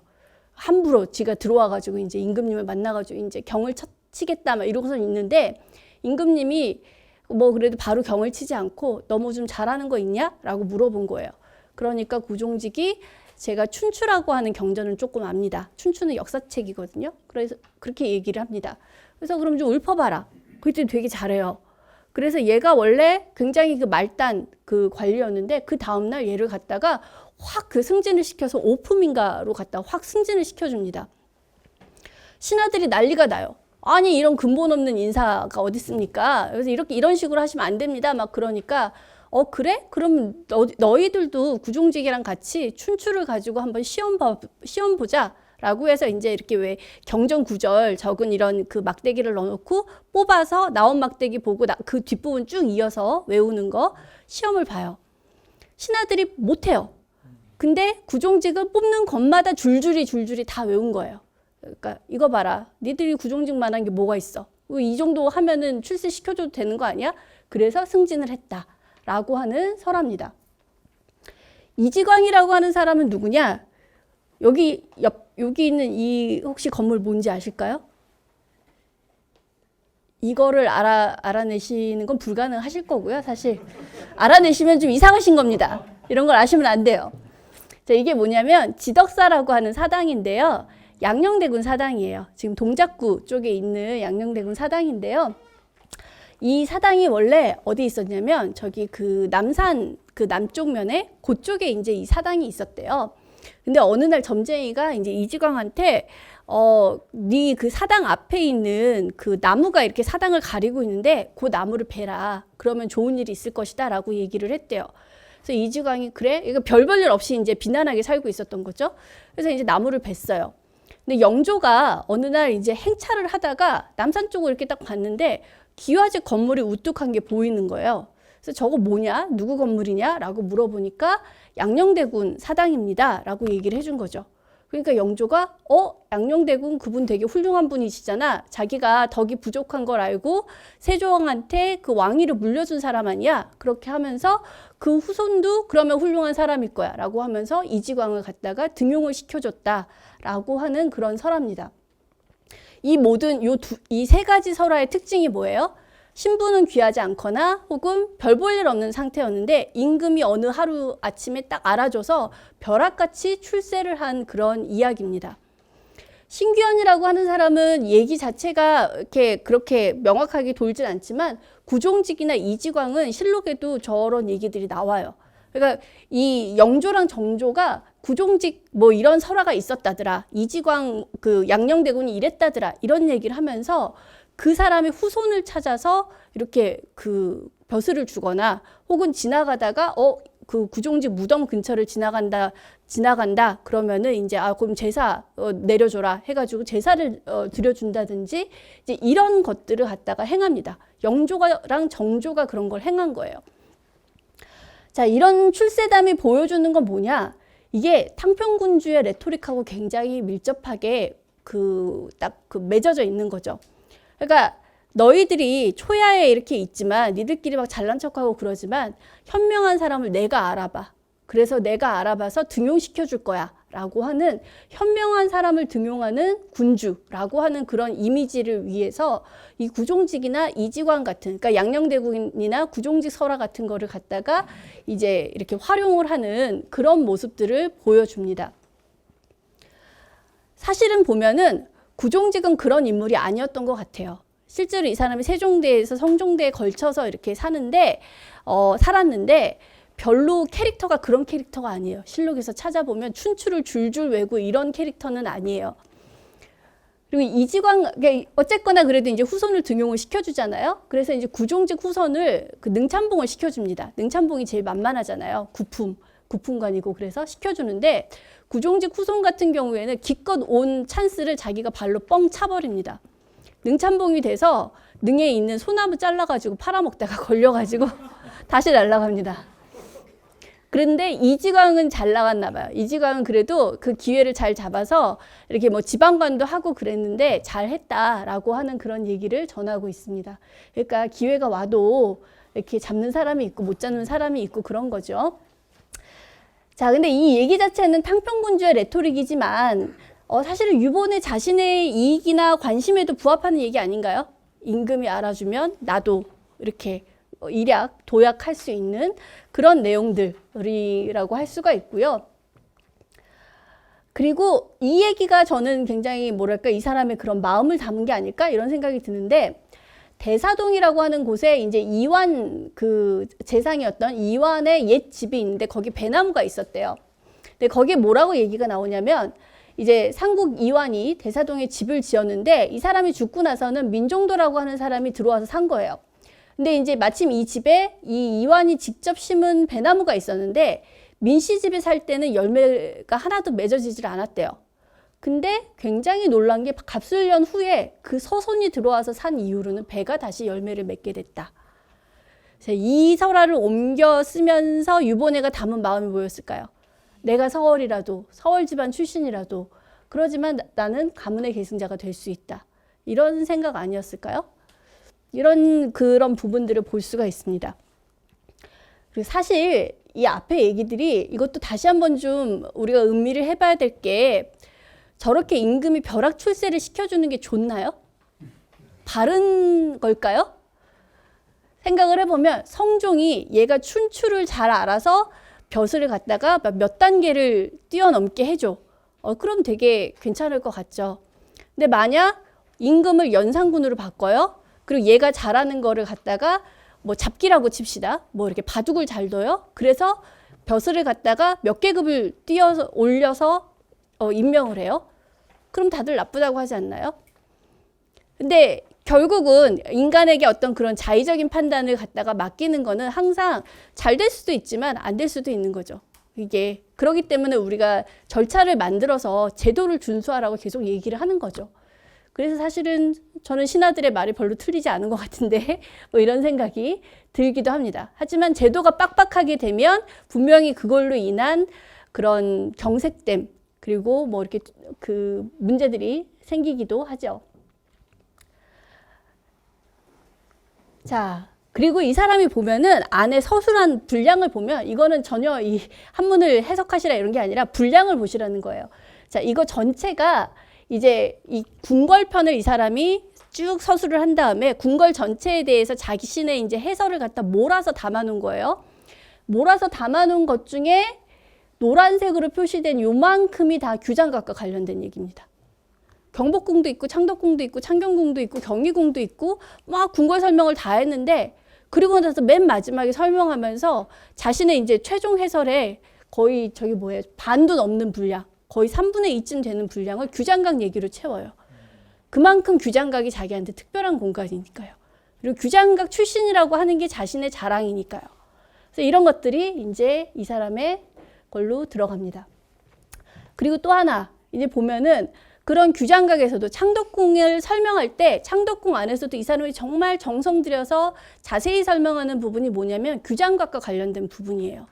함부로 지가 들어와가지고 이제 임금님을 만나가지고 이제 경을 치겠다 막 이러고서 있는데 임금님이 뭐 그래도 바로 경을 치지 않고 너 뭐 좀 잘하는 거 있냐? 라고 물어본 거예요. 그러니까 구종직이 제가 춘추라고 하는 경전은 조금 압니다. 춘추는 역사책이거든요. 그래서 그렇게 얘기를 합니다. 그래서 그럼 좀 읊어봐라. 그때 되게 잘해요. 그래서 얘가 원래 굉장히 그 말단 그 관리였는데 그 다음날 얘를 갖다가 확 그 승진을 시켜서 오품인가로 갖다 확 승진을 시켜줍니다. 신하들이 난리가 나요. 아니 이런 근본 없는 인사가 어디 있습니까? 그래서 이런 식으로 하시면 안 됩니다. 막 그러니까 그래? 그럼 너희들도 구종직이랑 같이 춘추를 가지고 한번 시험 보자. 라고 해서 이제 이렇게 왜 경전 구절 적은 이런 그 막대기를 넣어놓고 뽑아서 나온 막대기 보고 그 뒷부분 쭉 이어서 외우는 거 시험을 봐요. 신하들이 못해요. 근데 구종직은 뽑는 것마다 줄줄이 다 외운 거예요. 그러니까 이거 봐라. 니들이 구종직만 한 게 뭐가 있어. 이 정도 하면은 출세시켜줘도 되는 거 아니야? 그래서 승진을 했다. 라고 하는 설화입니다. 이지광이라고 하는 사람은 누구냐? 여기 있는 이 혹시 건물 뭔지 아실까요? 이거를 알아내시는 건 불가능하실 거고요. 사실 알아내시면 좀 이상하신 겁니다. 이런 걸 아시면 안 돼요. 자, 이게 뭐냐면 지덕사라고 하는 사당인데요. 양녕대군 사당이에요. 지금 동작구 쪽에 있는 양녕대군 사당인데요. 이 사당이 원래 어디 있었냐면 저기 그 남산 그 남쪽 면에 그쪽에 이제 이 사당이 있었대요. 근데 어느 날 점쟁이가 이제 이지광한테 네 그 사당 앞에 있는 그 나무가 이렇게 사당을 가리고 있는데 그 나무를 베라. 그러면 좋은 일이 있을 것이다 라고 얘기를 했대요. 그래서 이지광이 그래? 이거 별 볼 일 없이 이제 비난하게 살고 있었던 거죠. 그래서 이제 나무를 뱄어요. 근데 영조가 어느 날 이제 행차를 하다가 남산 쪽으로 이렇게 딱 봤는데 기와집 건물이 우뚝한 게 보이는 거예요. 그래서 저거 뭐냐? 누구 건물이냐? 라고 물어보니까 양녕대군 사당입니다. 라고 얘기를 해준 거죠. 그러니까 영조가 양녕대군 그분 되게 훌륭한 분이시잖아. 자기가 덕이 부족한 걸 알고 세조왕한테 그 왕위를 물려준 사람 아니야. 그렇게 하면서 그 후손도 그러면 훌륭한 사람일 거야 라고 하면서 이지광을 갖다가 등용을 시켜줬다라고 하는 그런 설화입니다. 이 모든 이 세 가지 설화의 특징이 뭐예요? 신부는 귀하지 않거나 혹은 별 볼 일 없는 상태였는데 임금이 어느 하루 아침에 딱 알아줘서 벼락같이 출세를 한 그런 이야기입니다. 신규현이라고 하는 사람은 얘기 자체가 이렇게 그렇게 명확하게 돌진 않지만 구종직이나 이지광은 실록에도 저런 얘기들이 나와요. 그러니까 이 영조랑 정조가 구종직 뭐 이런 설화가 있었다더라. 이지광 그 양녕대군이 이랬다더라. 이런 얘기를 하면서 그 사람의 후손을 찾아서 이렇게 그 벼슬을 주거나 혹은 지나가다가 그 구종직 무덤 근처를 지나간다 그러면은 이제 그럼 제사 내려줘라 해가지고 제사를 드려준다든지 이제 이런 것들을 갖다가 행합니다. 영조랑 정조가 그런 걸 행한 거예요. 자, 이런 출세담이 보여주는 건 뭐냐? 이게 탕평군주의 레토릭하고 굉장히 밀접하게 딱 맺어져 있는 거죠. 그러니까 너희들이 초야에 이렇게 있지만 니들끼리 막 잘난 척하고 그러지만 현명한 사람을 내가 알아봐. 그래서 내가 알아봐서 등용시켜 줄 거야 라고 하는 현명한 사람을 등용하는 군주라고 하는 그런 이미지를 위해서 이 구종직이나 이지광 같은 그러니까 양녕대군이나 구종직 설화 같은 거를 갖다가 이제 이렇게 활용을 하는 그런 모습들을 보여줍니다. 사실은 보면은 구종직은 그런 인물이 아니었던 것 같아요. 실제로 이 사람이 세종대에서 성종대에 걸쳐서 이렇게 살았는데 별로 캐릭터가 그런 캐릭터가 아니에요. 실록에서 찾아보면 춘추를 줄줄 외고 이런 캐릭터는 아니에요. 그리고 이지광, 어쨌거나 그래도 이제 후손을 등용을 시켜주잖아요. 그래서 이제 구종직 후손을 그 능참봉을 시켜줍니다. 능참봉이 제일 만만하잖아요. 구품관이고 그래서 시켜주는데 구종직 후손 같은 경우에는 기껏 온 찬스를 자기가 발로 뻥 차버립니다. 능참봉이 돼서 능에 있는 소나무 잘라가지고 팔아먹다가 걸려가지고 다시 날아갑니다. 그런데 이지광은 잘 나갔나 봐요. 이지광은 그래도 그 기회를 잘 잡아서 이렇게 뭐 지방관도 하고 그랬는데 잘했다라고 하는 그런 얘기를 전하고 있습니다. 그러니까 기회가 와도 이렇게 잡는 사람이 있고 못 잡는 사람이 있고 그런 거죠. 자, 근데 이 얘기 자체는 탕평군주의 레토릭이지만 사실은 유본의 자신의 이익이나 관심에도 부합하는 얘기 아닌가요? 임금이 알아주면 나도 이렇게 일약, 도약할 수 있는 그런 내용들이라고 할 수가 있고요. 그리고 이 얘기가 저는 굉장히 뭐랄까 이 사람의 그런 마음을 담은 게 아닐까 이런 생각이 드는데 대사동이라고 하는 곳에 이제 이완 그 재상이었던 이완의 옛 집이 있는데 거기 배나무가 있었대요. 근데 거기에 뭐라고 얘기가 나오냐면 이제 상국 이완이 대사동에 집을 지었는데 이 사람이 죽고 나서는 민종도라고 하는 사람이 들어와서 산 거예요. 근데 이제 마침 이 집에 이 이완이 직접 심은 배나무가 있었는데 민씨 집에 살 때는 열매가 하나도 맺어지질 않았대요. 근데 굉장히 놀란 게 갑술년 후에 그 서손이 들어와서 산 이후로는 배가 다시 열매를 맺게 됐다. 이 설화를 옮겨 쓰면서 유본애가 담은 마음이 뭐였을까요? 내가 서월 집안 출신이라도 그러지만 나는 가문의 계승자가 될 수 있다. 이런 생각 아니었을까요? 그런 부분들을 볼 수가 있습니다. 그리고 사실 이 앞에 얘기들이 이것도 다시 한번 좀 우리가 음미를 해봐야 될 게 저렇게 임금이 벼락 출세를 시켜주는 게 좋나요? 바른 걸까요? 생각을 해보면 성종이 얘가 춘추를 잘 알아서 벼슬을 갖다가 몇 단계를 뛰어넘게 해줘. 그럼 되게 괜찮을 것 같죠. 근데 만약 임금을 연산군으로 바꿔요? 그리고 얘가 잘하는 거를 갖다가 뭐 잡기라고 칩시다. 뭐 이렇게 바둑을 잘 둬요. 그래서 벼슬을 갖다가 몇 계급을 올려서 임명을 해요. 그럼 다들 나쁘다고 하지 않나요? 근데 결국은 인간에게 어떤 그런 자의적인 판단을 갖다가 맡기는 거는 항상 잘 될 수도 있지만 안 될 수도 있는 거죠. 이게 그렇기 때문에 우리가 절차를 만들어서 제도를 준수하라고 계속 얘기를 하는 거죠. 그래서 사실은 저는 신하들의 말이 별로 틀리지 않은 것 같은데 뭐 이런 생각이 들기도 합니다. 하지만 제도가 빡빡하게 되면 분명히 그걸로 인한 그런 경색됨 그리고 뭐 이렇게 그 문제들이 생기기도 하죠. 자, 그리고 이 사람이 보면은 안에 서술한 분량을 보면 이거는 전혀 이 한문을 해석하시라 이런 게 아니라 분량을 보시라는 거예요. 자, 이거 전체가 이제 이 궁궐편을 이 사람이 쭉 서술을 한 다음에 궁궐 전체에 대해서 자신의 이제 해설을 갖다 몰아서 담아놓은 거예요. 몰아서 담아놓은 것 중에 노란색으로 표시된 요만큼이 다 규장각과 관련된 얘기입니다. 경복궁도 있고 창덕궁도 있고 창경궁도 있고 경희궁도 있고 막 궁궐 설명을 다 했는데 그리고 나서 맨 마지막에 설명하면서 자신의 이제 최종 해설에 거의 저기 뭐예요? 반도 넘는 분량, 거의 3분의 2쯤 되는 분량을 규장각 얘기로 채워요. 그만큼 규장각이 자기한테 특별한 공간이니까요. 그리고 규장각 출신이라고 하는 게 자신의 자랑이니까요. 그래서 이런 것들이 이제 이 사람의 걸로 들어갑니다. 그리고 또 하나 이제 보면은 그런 규장각에서도 창덕궁을 설명할 때 창덕궁 안에서도 이 사람이 정말 정성 들여서 자세히 설명하는 부분이 뭐냐면 규장각과 관련된 부분이에요.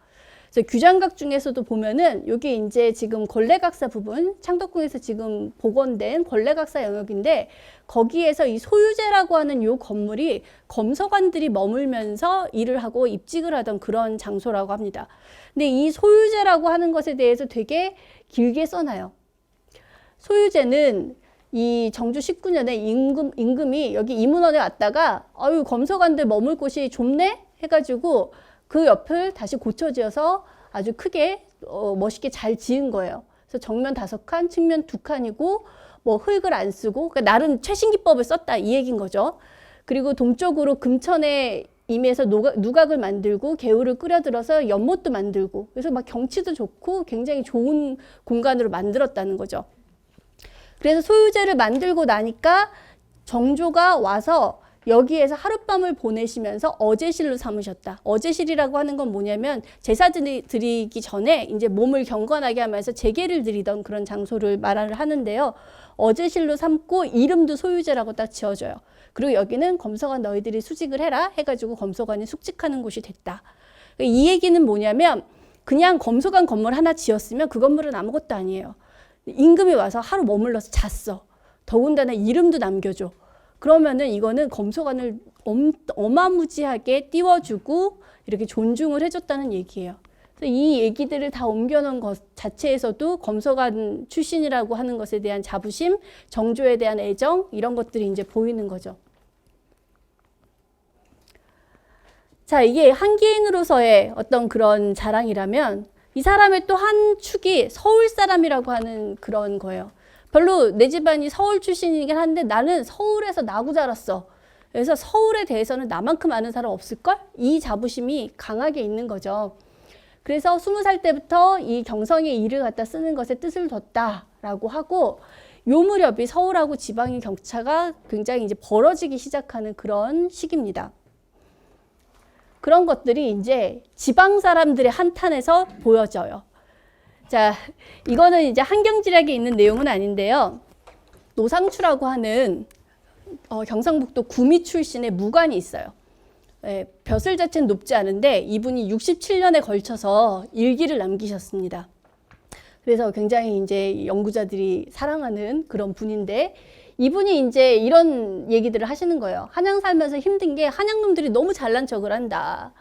그래서 규장각 중에서도 보면은 여기 이제 지금 걸레각사 부분, 창덕궁에서 지금 복원된 걸레각사 영역인데 거기에서 이 소유제라고 하는 요 건물이 검서관들이 머물면서 일을 하고 입직을 하던 그런 장소라고 합니다. 근데 이 소유제라고 하는 것에 대해서 되게 길게 써놔요. 소유제는 이 정주 19년에 임금이 여기 이문원에 왔다가 아유 검서관들 머물 곳이 좁네 해가지고 그 옆을 다시 고쳐지어서 아주 크게 멋있게 잘 지은 거예요. 그래서 정면 5칸, 측면 2칸이고 뭐 흙을 안 쓰고 그러니까 나름 최신 기법을 썼다 이 얘기인 거죠. 그리고 동쪽으로 금천에 임해서 누각을 만들고 개울을 끓여들어서 연못도 만들고 그래서 막 경치도 좋고 굉장히 좋은 공간으로 만들었다는 거죠. 그래서 소유제를 만들고 나니까 정조가 와서 여기에서 하룻밤을 보내시면서 어제실로 삼으셨다. 어제실이라고 하는 건 뭐냐면 제사 드리기 전에 이제 몸을 경건하게 하면서 제계를 드리던 그런 장소를 말을 하는데요. 어제실로 삼고 이름도 소유제라고 딱 지어줘요. 그리고 여기는 검서관 너희들이 수직을 해라 해가지고 검서관이 숙직하는 곳이 됐다. 이 얘기는 뭐냐면 그냥 검서관 건물 하나 지었으면 그 건물은 아무것도 아니에요. 임금이 와서 하루 머물러서 잤어. 더군다나 이름도 남겨줘. 그러면은 이거는 검서관을 어마무지하게 띄워주고 이렇게 존중을 해줬다는 얘기예요. 그래서 이 얘기들을 다 옮겨놓은 것 자체에서도 검서관 출신이라고 하는 것에 대한 자부심, 정조에 대한 애정 이런 것들이 이제 보이는 거죠. 자, 이게 한기인으로서의 어떤 그런 자랑이라면 이 사람의 또 한 축이 서울 사람이라고 하는 그런 거예요. 별로 내 집안이 서울 출신이긴 한데 나는 서울에서 나고 자랐어. 그래서 서울에 대해서는 나만큼 아는 사람 없을걸? 이 자부심이 강하게 있는 거죠. 그래서 20살 때부터 이 경성의 일을 갖다 쓰는 것에 뜻을 뒀다라고 하고 요 무렵이 서울하고 지방의 격차가 굉장히 이제 벌어지기 시작하는 그런 시기입니다. 그런 것들이 이제 지방 사람들의 한탄에서 보여져요. 자, 이거는 이제 한경지략에 있는 내용은 아닌데요. 노상추라고 하는 경상북도 구미 출신의 무관이 있어요. 예, 벼슬 자체는 높지 않은데 이분이 67년에 걸쳐서 일기를 남기셨습니다. 그래서 굉장히 이제 연구자들이 사랑하는 그런 분인데 이분이 이제 이런 얘기들을 하시는 거예요. 한양 살면서 힘든 게 한양놈들이 너무 잘난 척을 한다.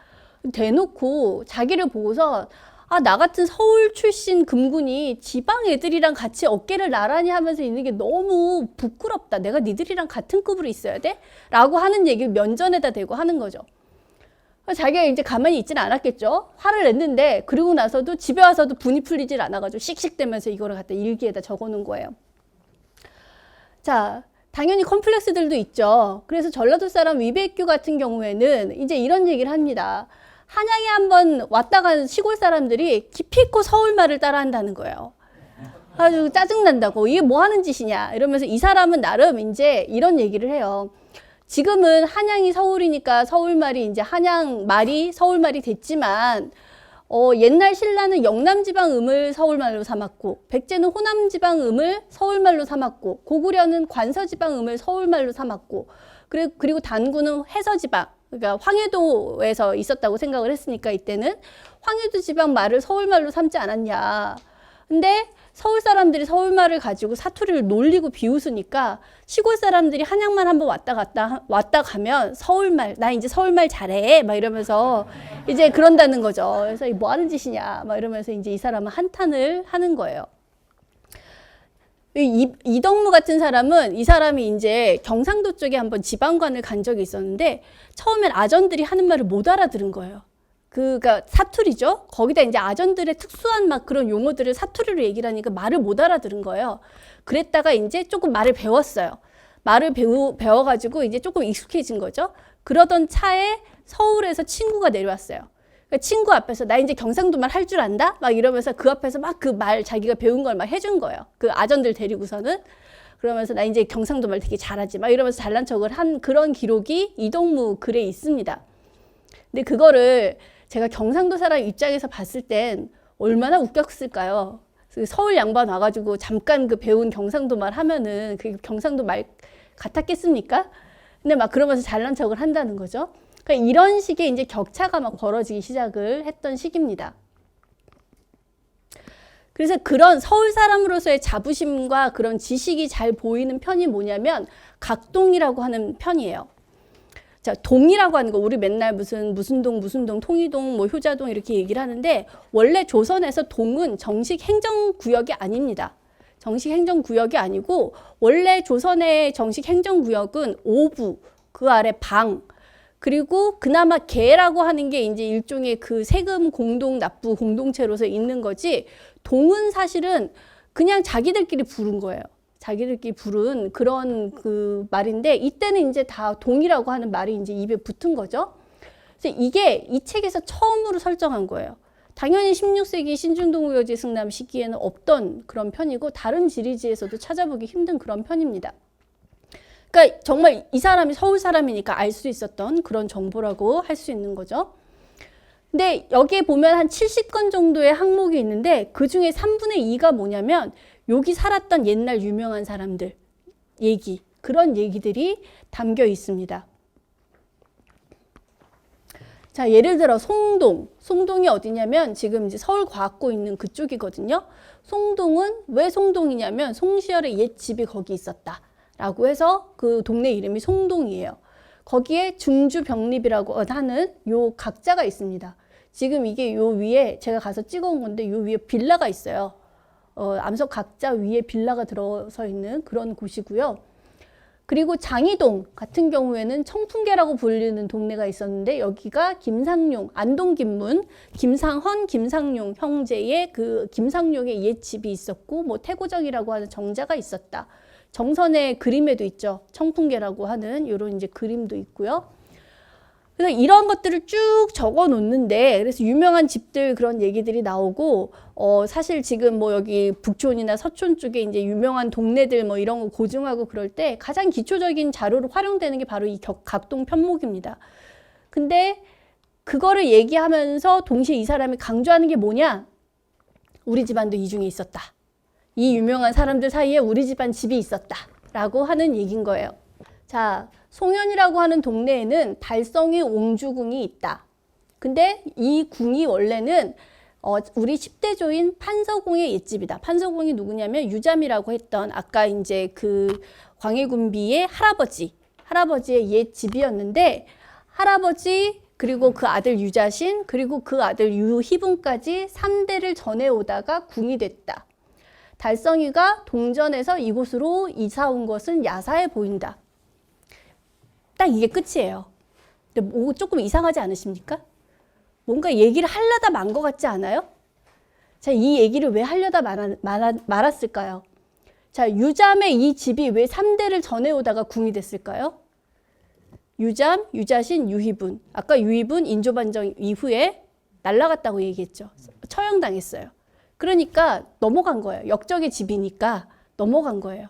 대놓고 자기를 보고서 아, 나 같은 서울 출신 금군이 지방 애들이랑 같이 어깨를 나란히 하면서 있는 게 너무 부끄럽다. 내가 니들이랑 같은 급으로 있어야 돼? 라고 하는 얘기를 면전에다 대고 하는 거죠. 자기가 이제 가만히 있지는 않았겠죠. 화를 냈는데 그리고 나서도 집에 와서도 분이 풀리질 않아가지고 씩씩대면서 이거를 갖다 일기에다 적어놓은 거예요. 자, 당연히 컴플렉스들도 있죠. 그래서 전라도 사람 위백규 같은 경우에는 이제 이런 얘기를 합니다. 한양에 한번 왔다 간 시골 사람들이 기필코 서울말을 따라한다는 거예요. 아주 짜증난다고. 이게 뭐 하는 짓이냐. 이러면서 이 사람은 나름 이제 이런 얘기를 해요. 지금은 한양이 서울이니까 서울말이 이제 한양말이 서울말이 됐지만, 옛날 신라는 영남지방음을 서울말로 삼았고, 백제는 호남지방음을 서울말로 삼았고, 고구려는 관서지방음을 서울말로 삼았고, 그리고 단구는 해서지방, 그러니까 황해도에서 있었다고 생각을 했으니까 이때는 황해도 지방 말을 서울말로 삼지 않았냐. 근데 서울 사람들이 서울말을 가지고 사투리를 놀리고 비웃으니까 시골 사람들이 한양만 한번 왔다 가면 서울말, 나 이제 서울말 잘해 막 이러면서 이제 그런다는 거죠. 그래서 뭐 하는 짓이냐 막 이러면서 이제 이 사람은 한탄을 하는 거예요. 이덕무 같은 사람은 이 사람이 이제 경상도 쪽에 한번 지방관을 간 적이 있었는데 처음엔 아전들이 하는 말을 못 알아들은 거예요. 그니까 사투리죠. 거기다 이제 아전들의 특수한 막 그런 용어들을 사투리로 얘기를 하니까 말을 못 알아들은 거예요. 그랬다가 이제 조금 말을 배웠어요. 말을 배워가지고 이제 조금 익숙해진 거죠. 그러던 차에 서울에서 친구가 내려왔어요. 그러니까 친구 앞에서 나 이제 경상도 말 할 줄 안다? 막 이러면서 그 앞에서 막 그 말 자기가 배운 걸 막 해준 거예요. 그 아전들 데리고서는. 그러면서 나 이제 경상도 말 되게 잘하지. 막 이러면서 잘난 척을 한 그런 기록이 이덕무 글에 있습니다. 근데 그거를 제가 경상도 사람 입장에서 봤을 땐 얼마나 웃겼을까요? 서울 양반 와가지고 잠깐 그 배운 경상도 말 하면은 그 경상도 말 같았겠습니까? 근데 막 그러면서 잘난 척을 한다는 거죠. 그러니까 이런 식의 이제 격차가 막 벌어지기 시작을 했던 시기입니다. 그래서 그런 서울 사람으로서의 자부심과 그런 지식이 잘 보이는 편이 뭐냐면 각동이라고 하는 편이에요. 자, 동이라고 하는 거 우리 맨날 무슨 동, 통이동, 뭐 효자동 이렇게 얘기를 하는데 원래 조선에서 동은 정식 행정구역이 아닙니다. 정식 행정구역이 아니고 원래 조선의 정식 행정구역은 오부, 그 아래 방, 그리고 그나마 계라고 하는 게 이제 일종의 그 세금 공동 납부 공동체로서 있는 거지 동은 사실은 그냥 자기들끼리 부른 거예요. 자기들끼리 부른 그런 그 말인데 이때는 이제 다 동이라고 하는 말이 이제 입에 붙은 거죠. 그래서 이게 이 책에서 처음으로 설정한 거예요. 당연히 16세기 신중동우여지 승남 시기에는 없던 그런 편이고 다른 지리지에서도 찾아보기 힘든 그런 편입니다. 그러니까 정말 이 사람이 서울 사람이니까 알 수 있었던 그런 정보라고 할 수 있는 거죠. 근데 여기에 보면 한 70건 정도의 항목이 있는데 그 중에 3분의 2가 뭐냐면 여기 살았던 옛날 유명한 사람들 얘기, 그런 얘기들이 담겨 있습니다. 자, 예를 들어 송동이 어디냐면 지금 이제 서울과학고 있는 그쪽이거든요. 송동은 왜 송동이냐면 송시열의 옛 집이 거기 있었다 라고 해서 그 동네 이름이 송동이에요. 거기에 중주병립이라고 하는 요 각자가 있습니다. 지금 이게 요 위에 제가 가서 찍어온 건데 요 위에 빌라가 있어요. 암석 각자 위에 빌라가 들어서 있는 그런 곳이고요. 그리고 장이동 같은 경우에는 청풍계라고 불리는 동네가 있었는데 여기가 김상용, 안동김문, 김상헌, 김상용 형제의 그 김상용의 옛 집이 있었고 뭐 태고정이라고 하는 정자가 있었다. 정선의 그림에도 있죠. 청풍계라고 하는 이런 이제 그림도 있고요. 그래서 이런 것들을 쭉 적어 놓는데 그래서 유명한 집들 그런 얘기들이 나오고 사실 지금 뭐 여기 북촌이나 서촌 쪽에 이제 유명한 동네들 뭐 이런 거 고증하고 그럴 때 가장 기초적인 자료로 활용되는 게 바로 이 각동 편목입니다. 근데 그거를 얘기하면서 동시에 이 사람이 강조하는 게 뭐냐? 우리 집안도 이 중에 있었다. 이 유명한 사람들 사이에 우리 집안 집이 있었다 라고 하는 얘기인 거예요. 자, 송현이라고 하는 동네에는 달성의 옹주궁이 있다. 근데 이 궁이 원래는 우리 10대조인 판서공의 옛집이다. 판서공이 누구냐면 유잠이라고 했던 아까 이제 그 광해군비의 할아버지의 옛 집이었는데 할아버지 그리고 그 아들 유자신 그리고 그 아들 유희분까지 3대를 전해오다가 궁이 됐다. 달성이가 동전에서 이곳으로 이사 온 것은 야사해 보인다. 딱 이게 끝이에요. 근데 뭐 조금 이상하지 않으십니까? 뭔가 얘기를 하려다 만 것 같지 않아요? 자, 이 얘기를 왜 하려다 말았을까요? 자, 유잠의 이 집이 왜 3대를 전해오다가 궁이 됐을까요? 유잠, 유자신, 유희분. 아까 유희분 인조반정 이후에 날라갔다고 얘기했죠. 처형당했어요. 그러니까 넘어간 거예요. 역적의 집이니까 넘어간 거예요.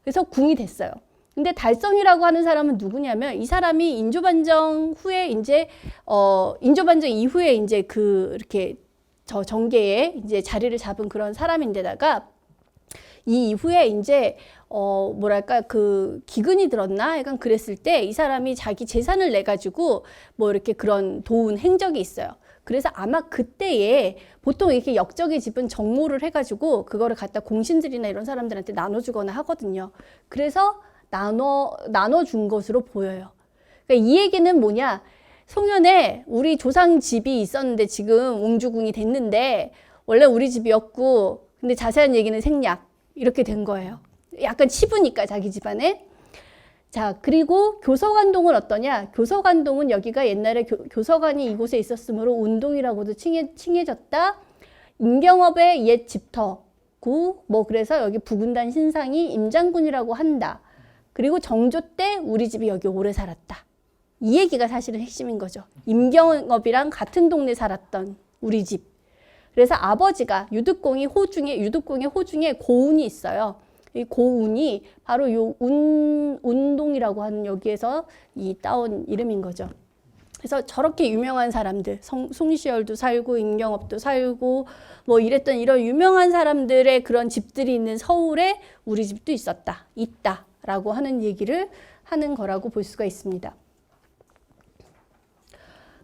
그래서 궁이 됐어요. 근데 달성이라고 하는 사람은 누구냐면 이 사람이 인조반정 후에 이제 인조반정 이후에 이제 이렇게 저 정계에 이제 자리를 잡은 그런 사람인데다가 이 이후에 이제 뭐랄까 기근이 들었나 약간 그랬을 때 이 사람이 자기 재산을 내 가지고 뭐 이렇게 그런 도운 행적이 있어요. 그래서 아마 그때에 보통 이렇게 역적의 집은 정모를 해가지고 그거를 갖다 공신들이나 이런 사람들한테 나눠주거나 하거든요. 그래서 나눠준 것으로 보여요. 그러니까 이 얘기는 뭐냐? 송년에 우리 조상 집이 있었는데 지금 옹주궁이 됐는데 원래 우리 집이었고 근데 자세한 얘기는 생략 이렇게 된 거예요. 약간 치부니까 자기 집안에. 자, 그리고 교서관동은 어떠냐? 교서관동은 여기가 옛날에 교서관이 이곳에 있었으므로 운동이라고도 칭해졌다. 임경업의 옛 집터고 뭐 그래서 여기 부군단 신상이 임장군이라고 한다. 그리고 정조 때 우리 집이 여기 오래 살았다. 이 얘기가 사실은 핵심인 거죠. 임경업이랑 같은 동네 살았던 우리 집. 그래서 아버지가 유득공의 호중에 고운이 있어요. 이 고운이 바로 요 운동이라고 하는 여기에서 따온 이름인 거죠. 그래서 저렇게 유명한 사람들, 송시열도 살고 임경업도 살고 뭐 이랬던 이런 유명한 사람들의 그런 집들이 있는 서울에 우리 집도 있다라고 하는 얘기를 하는 거라고 볼 수가 있습니다.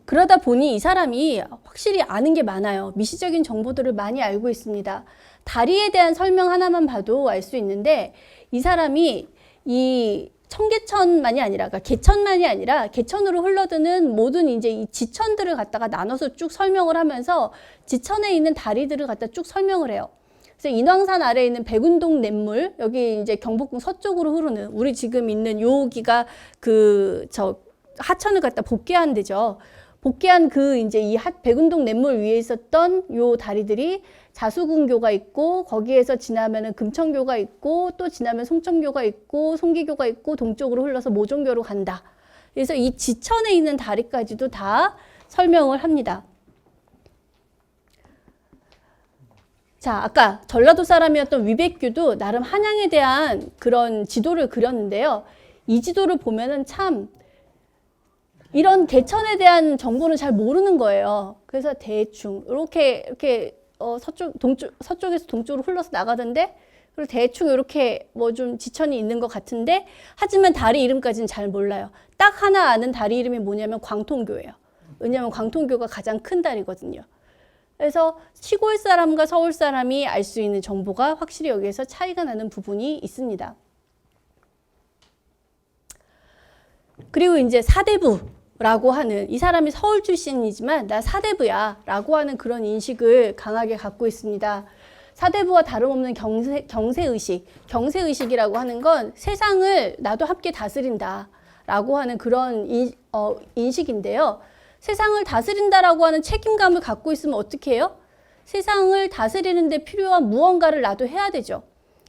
그러다 보니 이 사람이 확실히 아는 게 많아요. 미시적인 정보들을 많이 알고 있습니다. 다리에 대한 설명 하나만 봐도 알 수 있는데 이 사람이 이 청계천만이 아니라 그러니까 개천만이 아니라 개천으로 흘러드는 모든 이제 이 지천들을 갖다가 나눠서 쭉 설명을 하면서 지천에 있는 다리들을 갖다 쭉 설명을 해요. 그래서 인왕산 아래에 있는 백운동 냇물 여기 이제 경복궁 서쪽으로 흐르는 우리 지금 있는 여기가 하천을 갖다 복개한 데죠. 복개한 이제 이 백운동 냇물 위에 있었던 요 다리들이 자수궁교가 있고 거기에서 지나면은 금천교가 있고 또 지나면 송천교가 있고 송기교가 있고 동쪽으로 흘러서 모종교로 간다. 그래서 이 지천에 있는 다리까지도 다 설명을 합니다. 자, 아까 전라도 사람이었던 위백규도 나름 한양에 대한 그런 지도를 그렸는데요. 이 지도를 보면은 참 이런 개천에 대한 정보는 잘 모르는 거예요. 그래서 대충 이렇게 서쪽에서 동쪽으로 흘러서 나가던데 그리고 대충 이렇게 뭐 좀 지천이 있는 것 같은데 하지만 다리 이름까지는 잘 몰라요. 딱 하나 아는 다리 이름이 뭐냐면 광통교예요. 왜냐하면 광통교가 가장 큰 다리거든요. 그래서 시골 사람과 서울 사람이 알 수 있는 정보가 확실히 여기에서 차이가 나는 부분이 있습니다. 그리고 이제 사대부라고 하는 이 사람이 서울 출신이지만 나 사대부야 라고 하는 그런 인식을 강하게 갖고 있습니다. 사대부와 다름없는 경세의식, 경세의식이라고 하는 건 세상을 나도 함께 다스린다 라고 하는 그런 인식인데요. 세상을 다스린다라고 하는 책임감을 갖고 있으면 어떻게 해요? 세상을 다스리는 데 필요한 무언가를 나도 해야 되죠.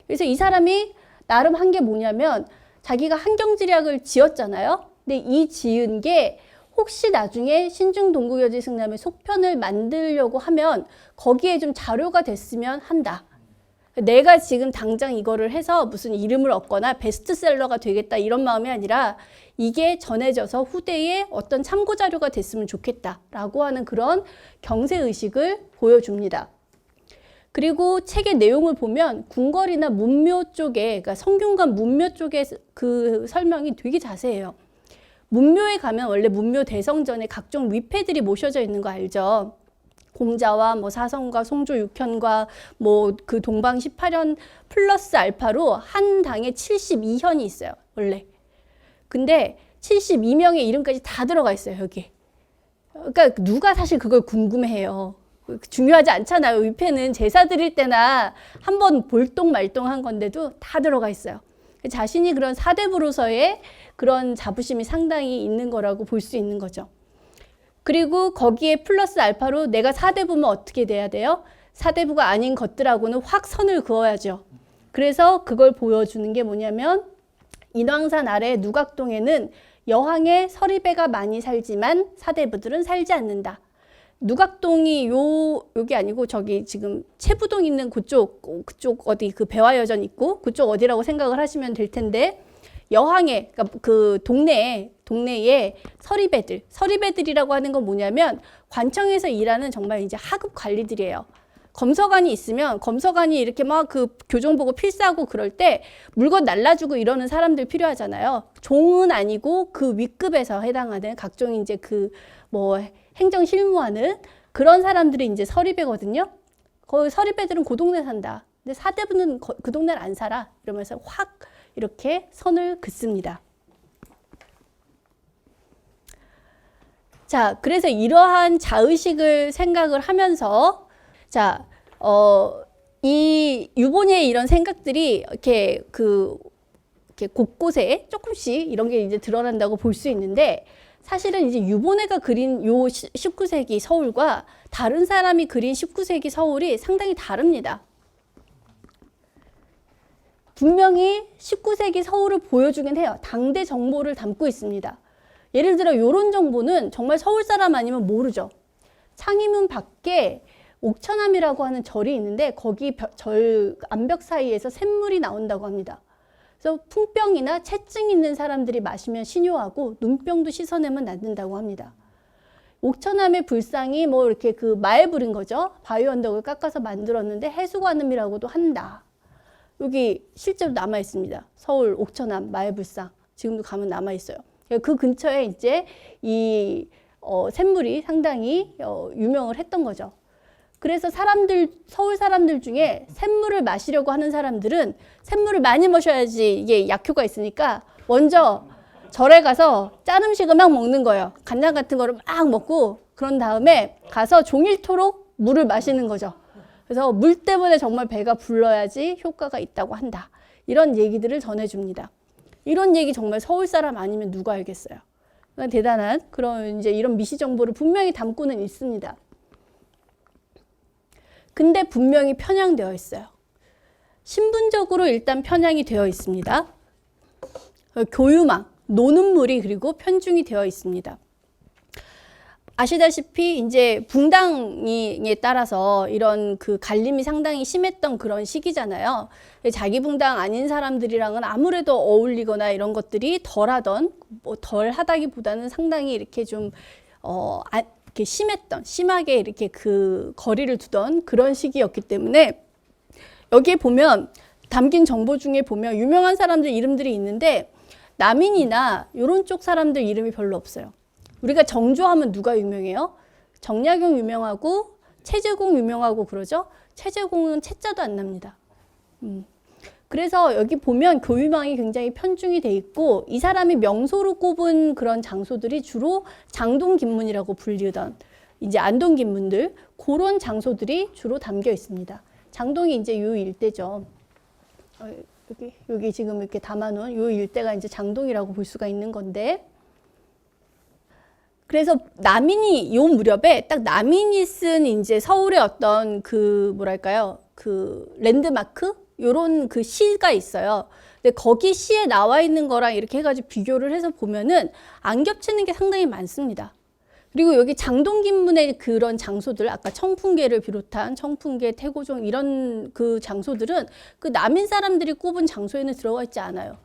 그래서 이 사람이 나름 한 게 뭐냐면 자기가 한경지략을 지었잖아요. 근데 이 지은 게 혹시 나중에 신중동국여지 승남의 속편을 만들려고 하면 거기에 좀 자료가 됐으면 한다. 내가 지금 당장 이거를 해서 무슨 이름을 얻거나 베스트셀러가 되겠다 이런 마음이 아니라 이게 전해져서 후대에 어떤 참고자료가 됐으면 좋겠다라고 하는 그런 경세의식을 보여줍니다. 그리고 책의 내용을 보면 궁궐이나 문묘 쪽에, 그러니까 성균관 문묘 쪽에 그 설명이 되게 자세해요. 문묘에 가면 원래 문묘 대성전에 각종 위패들이 모셔져 있는 거 알죠? 공자와 뭐 사성과 송조 6현과 뭐 그 동방 18현 플러스 알파로 한 당에 72현이 있어요, 원래. 근데 72명의 이름까지 다 들어가 있어요, 여기. 그러니까 누가 사실 그걸 궁금해해요. 중요하지 않잖아요. 위패는 제사 드릴 때나 한번 볼똥말똥한 건데도 다 들어가 있어요. 자신이 그런 사대부로서의 그런 자부심이 상당히 있는 거라고 볼 수 있는 거죠. 그리고 거기에 플러스 알파로 내가 사대부면 어떻게 돼야 돼요? 사대부가 아닌 것들하고는 확 선을 그어야죠. 그래서 그걸 보여주는 게 뭐냐면 인왕산 아래 누각동에는 여항의 서리배가 많이 살지만 사대부들은 살지 않는다. 누각동이 여기 아니고 저기 지금 채부동 있는 그쪽 어디 그 배화여전 있고 그쪽 어디라고 생각을 하시면 될 텐데 여항에 그러니까 그 동네에 서리배들이라고 하는 건 뭐냐면 관청에서 일하는 정말 이제 하급 관리들이에요. 검서관이 있으면 검서관이 이렇게 막 그 교정 보고 필사하고 그럴 때 물건 날라주고 이러는 사람들 필요하잖아요. 종은 아니고 그 윗급에서 해당하는 각종 이제 그 뭐 행정 실무하는 그런 사람들이 이제 서리배거든요. 거기 서리배들은 그 동네 산다. 근데 사대부는 그 동네를 안 살아. 이러면서 확 이렇게 선을 긋습니다. 자, 그래서 이러한 자의식을 생각을 하면서 자, 이 유본의 이런 생각들이 이렇게 이렇게 곳곳에 조금씩 이런 게 이제 드러난다고 볼 수 있는데 사실은 이제 유본회가 그린 요 19세기 서울과 다른 사람이 그린 19세기 서울이 상당히 다릅니다. 분명히 19세기 서울을 보여주긴 해요. 당대 정보를 담고 있습니다. 예를 들어 이런 정보는 정말 서울 사람 아니면 모르죠. 창의문 밖에 옥천암이라고 하는 절이 있는데 거기 절 암벽 사이에서 샘물이 나온다고 합니다. 그래서 풍병이나 체증 있는 사람들이 마시면 신효하고 눈병도 씻어내면 낫는다고 합니다. 옥천암의 불상이 뭐 이렇게 그 마애불인 거죠. 바위 언덕을 깎아서 만들었는데 해수관음이라고도 한다. 여기 실제로 남아 있습니다. 서울 옥천암 마애불상 지금도 가면 남아 있어요. 그 근처에 이제 이 샘물이 상당히 유명을 했던 거죠. 그래서 서울 사람들 중에 샘물을 마시려고 하는 사람들은 샘물을 많이 마셔야지 이게 약효가 있으니까 먼저 절에 가서 짠 음식을 막 먹는 거예요. 간장 같은 거를 막 먹고 그런 다음에 가서 종일토록 물을 마시는 거죠. 그래서 물 때문에 정말 배가 불러야지 효과가 있다고 한다. 이런 얘기들을 전해줍니다. 이런 얘기 정말 서울 사람 아니면 누가 알겠어요. 그러니까 대단한 그런 이제 이런 미시 정보를 분명히 담고는 있습니다. 근데 분명히 편향되어 있어요. 신분적으로 일단 편향이 되어 있습니다. 교유망, 노는 물이 그리고 편중이 되어 있습니다. 아시다시피 이제 붕당에 따라서 이런 그 갈림이 상당히 심했던 그런 시기잖아요. 자기 붕당 아닌 사람들이랑은 아무래도 어울리거나 이런 것들이 덜하던, 뭐 덜하다기보다는 상당히 이렇게 좀 이렇게 심하게 이렇게 그 거리를 두던 그런 시기였기 때문에 여기에 보면 담긴 정보 중에 보면 유명한 사람들 이름들이 있는데 남인이나 이런 쪽 사람들 이름이 별로 없어요. 우리가 정조하면 누가 유명해요? 정약용 유명하고 최재공 유명하고 그러죠? 최재공은 채자도 안 납니다. 그래서 여기 보면 교유망이 굉장히 편중이 돼 있고 이 사람이 명소로 꼽은 그런 장소들이 주로 장동긴문이라고 불리던 이제 안동긴문들 그런 장소들이 주로 담겨 있습니다. 장동이 이제 요 일대죠. 여기 지금 이렇게 담아놓은 요 일대가 이제 장동이라고 볼 수가 있는 건데 그래서 남인이 요 무렵에 딱 남인이 쓴 이제 서울의 어떤 그 뭐랄까요 그 랜드마크 요런 그 시가 있어요. 근데 거기 시에 나와 있는 거랑 이렇게 해가지고 비교를 해서 보면은 안 겹치는 게 상당히 많습니다. 그리고 여기 장동긴문의 그런 장소들, 아까 청풍계를 비롯한 청풍계, 태고종 이런 그 장소들은 그 남인 사람들이 꼽은 장소에는 들어가 있지 않아요.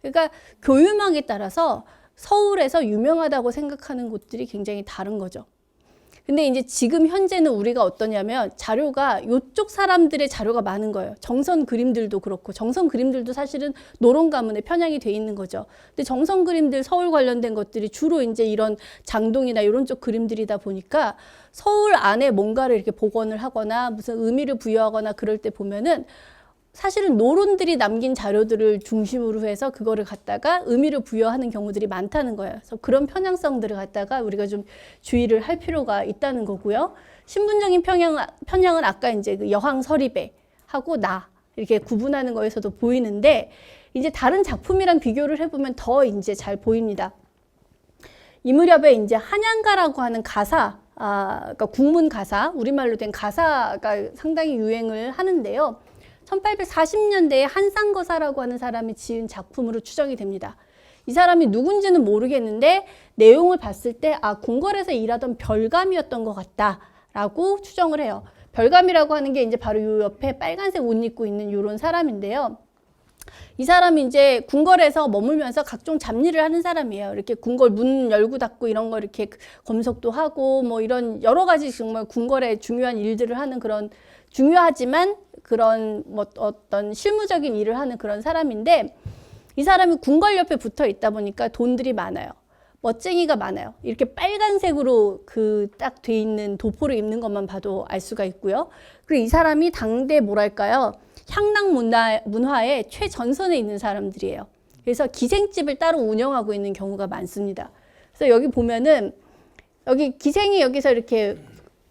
그러니까 교유망에 따라서 서울에서 유명하다고 생각하는 곳들이 굉장히 다른 거죠. 근데 이제 지금 현재는 우리가 어떠냐면 자료가 이쪽 사람들의 자료가 많은 거예요. 정선 그림들도 그렇고 정선 그림들도 사실은 노론 가문에 편향이 돼 있는 거죠. 근데 정선 그림들 서울 관련된 것들이 주로 이제 이런 장동이나 이런 쪽 그림들이다 보니까 서울 안에 뭔가를 이렇게 복원을 하거나 무슨 의미를 부여하거나 그럴 때 보면은 사실은 노론들이 남긴 자료들을 중심으로 해서 그거를 갖다가 의미를 부여하는 경우들이 많다는 거예요. 그래서 그런 편향성들을 갖다가 우리가 좀 주의를 할 필요가 있다는 거고요. 신분적인 편향은 아까 이제 그 여황 서리배하고 나 이렇게 구분하는 거에서도 보이는데 이제 다른 작품이랑 비교를 해보면 더 이제 잘 보입니다. 이 무렵에 이제 한양가라고 하는 가사, 그러니까 국문 가사, 우리말로 된 가사가 상당히 유행을 하는데요. 1840년대에 한상거사라고 하는 사람이 지은 작품으로 추정이 됩니다. 이 사람이 누군지는 모르겠는데 내용을 봤을 때 궁궐에서 일하던 별감이었던 것 같다라고 추정을 해요. 별감이라고 하는 게 이제 바로 요 옆에 빨간색 옷 입고 있는 요런 사람인데요. 이 사람이 이제 궁궐에서 머물면서 각종 잡일을 하는 사람이에요. 이렇게 궁궐 문 열고 닫고 이런 거 이렇게 검석도 하고 뭐 이런 여러 가지 정말 궁궐에 중요한 일들을 하는 그런 중요하지만 그런 뭐 어떤 실무적인 일을 하는 그런 사람인데 이 사람이 궁궐 옆에 붙어 있다 보니까 돈들이 많아요. 멋쟁이가 많아요. 이렇게 빨간색으로 그 딱 돼 있는 도포를 입는 것만 봐도 알 수가 있고요. 그리고 이 사람이 당대 뭐랄까요? 향락 문화의 최전선에 있는 사람들이에요. 그래서 기생집을 따로 운영하고 있는 경우가 많습니다. 그래서 여기 보면은 여기 기생이 여기서 이렇게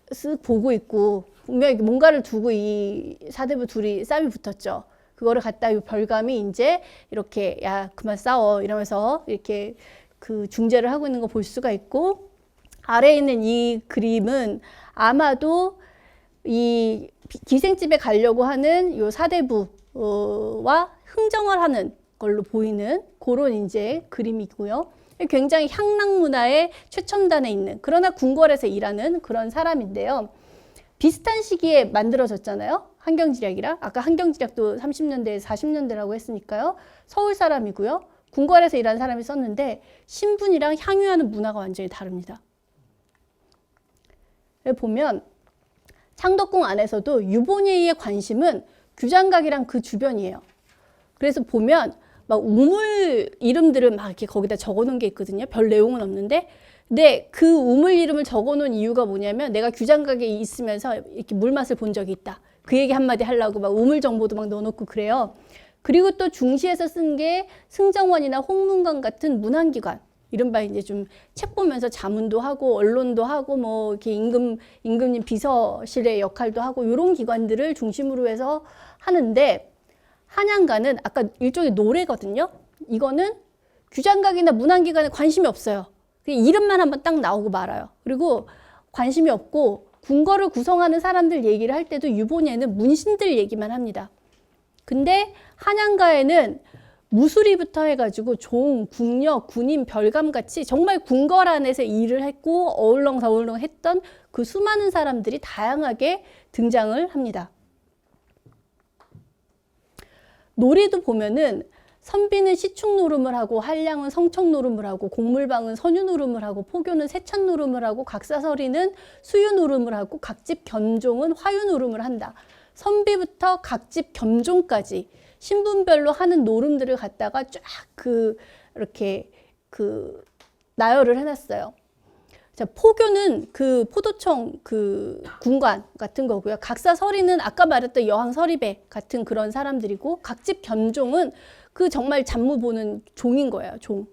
쓱 보고 있고 분명히 뭔가를 두고 이 사대부 둘이 싸움이 붙었죠. 그거를 갖다 이 별감이 이제 이렇게 야 그만 싸워 이러면서 이렇게 그 중재를 하고 있는 거 볼 수가 있고 아래에 있는 이 그림은 아마도 이 기생집에 가려고 하는 요 사대부와 흥정을 하는 걸로 보이는 그런 이제 그림이고요. 굉장히 향락 문화의 최첨단에 있는 그러나 궁궐에서 일하는 그런 사람인데요. 비슷한 시기에 만들어졌잖아요. 한경지략이랑 아까 한경지략도 30년대 40년대라고 했으니까요. 서울 사람이고요. 궁궐에서 일하는 사람이 썼는데 신분이랑 향유하는 문화가 완전히 다릅니다. 보면 창덕궁 안에서도 유보니의 관심은 규장각이랑 그 주변이에요. 그래서 보면 막 우물 이름들을 막 이렇게 거기다 적어 놓은 게 있거든요. 별 내용은 없는데 근데 그 우물 이름을 적어 놓은 이유가 뭐냐면 내가 규장각에 있으면서 이렇게 물맛을 본 적이 있다. 그 얘기 한마디 하려고 막 우물 정보도 막 넣어놓고 그래요. 그리고 또 중시에서 쓴 게 승정원이나 홍문관 같은 문안기관. 이른바 이제 좀 책 보면서 자문도 하고 언론도 하고 뭐 이렇게 임금님 비서실의 역할도 하고 이런 기관들을 중심으로 해서 하는데 한양가는 아까 일종의 노래거든요. 이거는 규장각이나 문안기관에 관심이 없어요. 이름만 한번 딱 나오고 말아요. 그리고 관심이 없고 궁궐을 구성하는 사람들 얘기를 할 때도 유보니에는 문신들 얘기만 합니다. 근데 한양가에는 무수리부터 해가지고 종, 궁녀, 군인, 별감같이 정말 궁궐 안에서 일을 했고 어울렁서울렁 했던 그 수많은 사람들이 다양하게 등장을 합니다. 놀이도 보면은 선비는 시축 노름을 하고 한량은 성청 노름을 하고 곡물방은 선유 노름을 하고 포교는 세찬 노름을 하고 각사서리는 수유 노름을 하고 각집 견종은 화유 노름을 한다. 선비부터 각집 겸종까지 신분별로 하는 노름들을 갖다가 쫙 이렇게 나열을 해놨어요. 자, 포교는 그 포도청 그 군관 같은 거고요. 각사서리는 아까 말했던 여왕 서리배 같은 그런 사람들이고 각집 겸종은 그 정말 잡무 보는 종인 거예요. 종.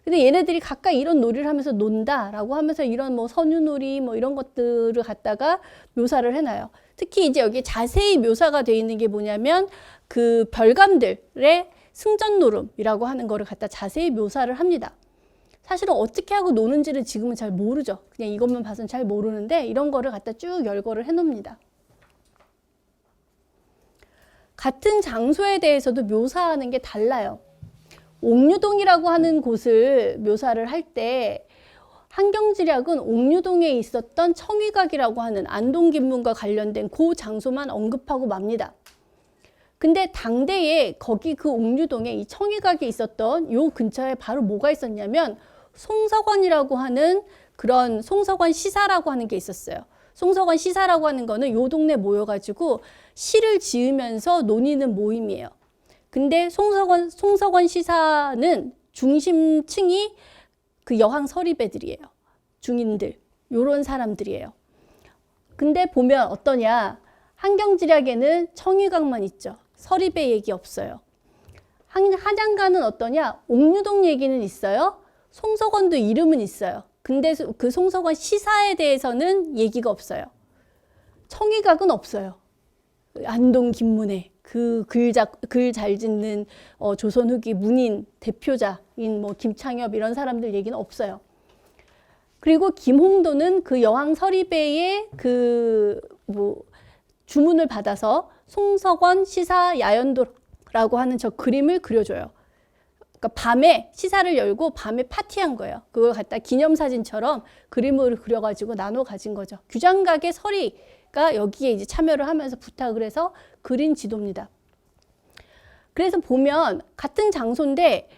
근데 얘네들이 각각 이런 놀이를 하면서 논다라고 하면서 이런 뭐 선유놀이 뭐 이런 것들을 갖다가 묘사를 해놔요. 특히 이제 여기 자세히 묘사가 되어 있는 게 뭐냐면 그 별감들의 승전노름이라고 하는 거를 갖다 자세히 묘사를 합니다. 사실은 어떻게 하고 노는지를 지금은 잘 모르죠. 그냥 이것만 봐서는 잘 모르는데 이런 거를 갖다 쭉 열거를 해놓습니다. 같은 장소에 대해서도 묘사하는 게 달라요. 옥류동이라고 하는 곳을 묘사를 할 때 한경지략은 옥류동에 있었던 청위각이라고 하는 안동김문과 관련된 그 장소만 언급하고 맙니다. 근데 당대에 거기 그 옥류동에 이 청위각이 있었던 요 근처에 바로 뭐가 있었냐면 송석원이라고 하는 그런 송석원 시사라고 하는 게 있었어요. 송석원 시사라고 하는 거는 요 동네 모여가지고 시를 지으면서 논의는 모임이에요. 근데 송석원 시사는 중심층이 그 여왕 서리배들이에요. 중인들, 요런 사람들이에요. 근데 보면 어떠냐? 한경지략에는 청위각만 있죠. 서리배 얘기 없어요. 한양가는 어떠냐? 옥류동 얘기는 있어요. 송석원도 이름은 있어요. 근데 그 송석원 시사에 대해서는 얘기가 없어요. 청위각은 없어요. 안동 김문회 그 글 잘 짓는 조선 후기 문인 대표자인 뭐 김창엽 이런 사람들 얘기는 없어요. 그리고 김홍도는 그 여왕 서리배의 그 뭐 주문을 받아서 송석원 시사 야연도라고 하는 저 그림을 그려줘요. 그러니까 밤에 시사를 열고 밤에 파티한 거예요. 그걸 갖다 기념사진처럼 그림을 그려가지고 나눠 가진 거죠. 규장각의 서리가 여기에 이제 참여를 하면서 부탁을 해서 그린 지도입니다. 그래서 보면 같은 장소인데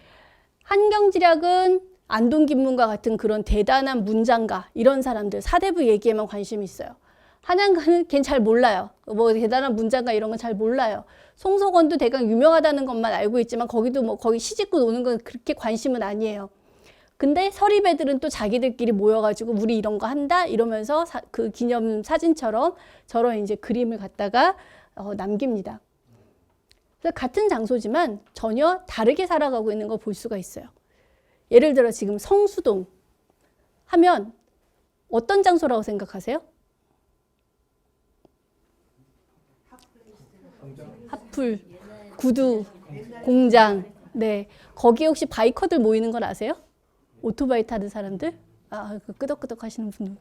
한경지략은 안동김문과 같은 그런 대단한 문장가 이런 사람들 사대부 얘기에만 관심이 있어요. 한양가는 걘 잘 몰라요. 뭐 대단한 문장가 이런 건 잘 몰라요. 송석원도 대강 유명하다는 것만 알고 있지만 거기도 뭐 거기 시집고 노는 건 그렇게 관심은 아니에요. 근데 서리배들은 또 자기들끼리 모여가지고 우리 이런 거 한다 이러면서 그 기념 사진처럼 저런 이제 그림을 갖다가 남깁니다. 그래서 같은 장소지만 전혀 다르게 살아가고 있는 걸 볼 수가 있어요. 예를 들어 지금 성수동 하면 어떤 장소라고 생각하세요? 핫플, 구두, 공장. 네. 거기에 혹시 바이커들 모이는 건 아세요? 오토바이 타는 사람들? 아, 그 끄덕끄덕 하시는 분들.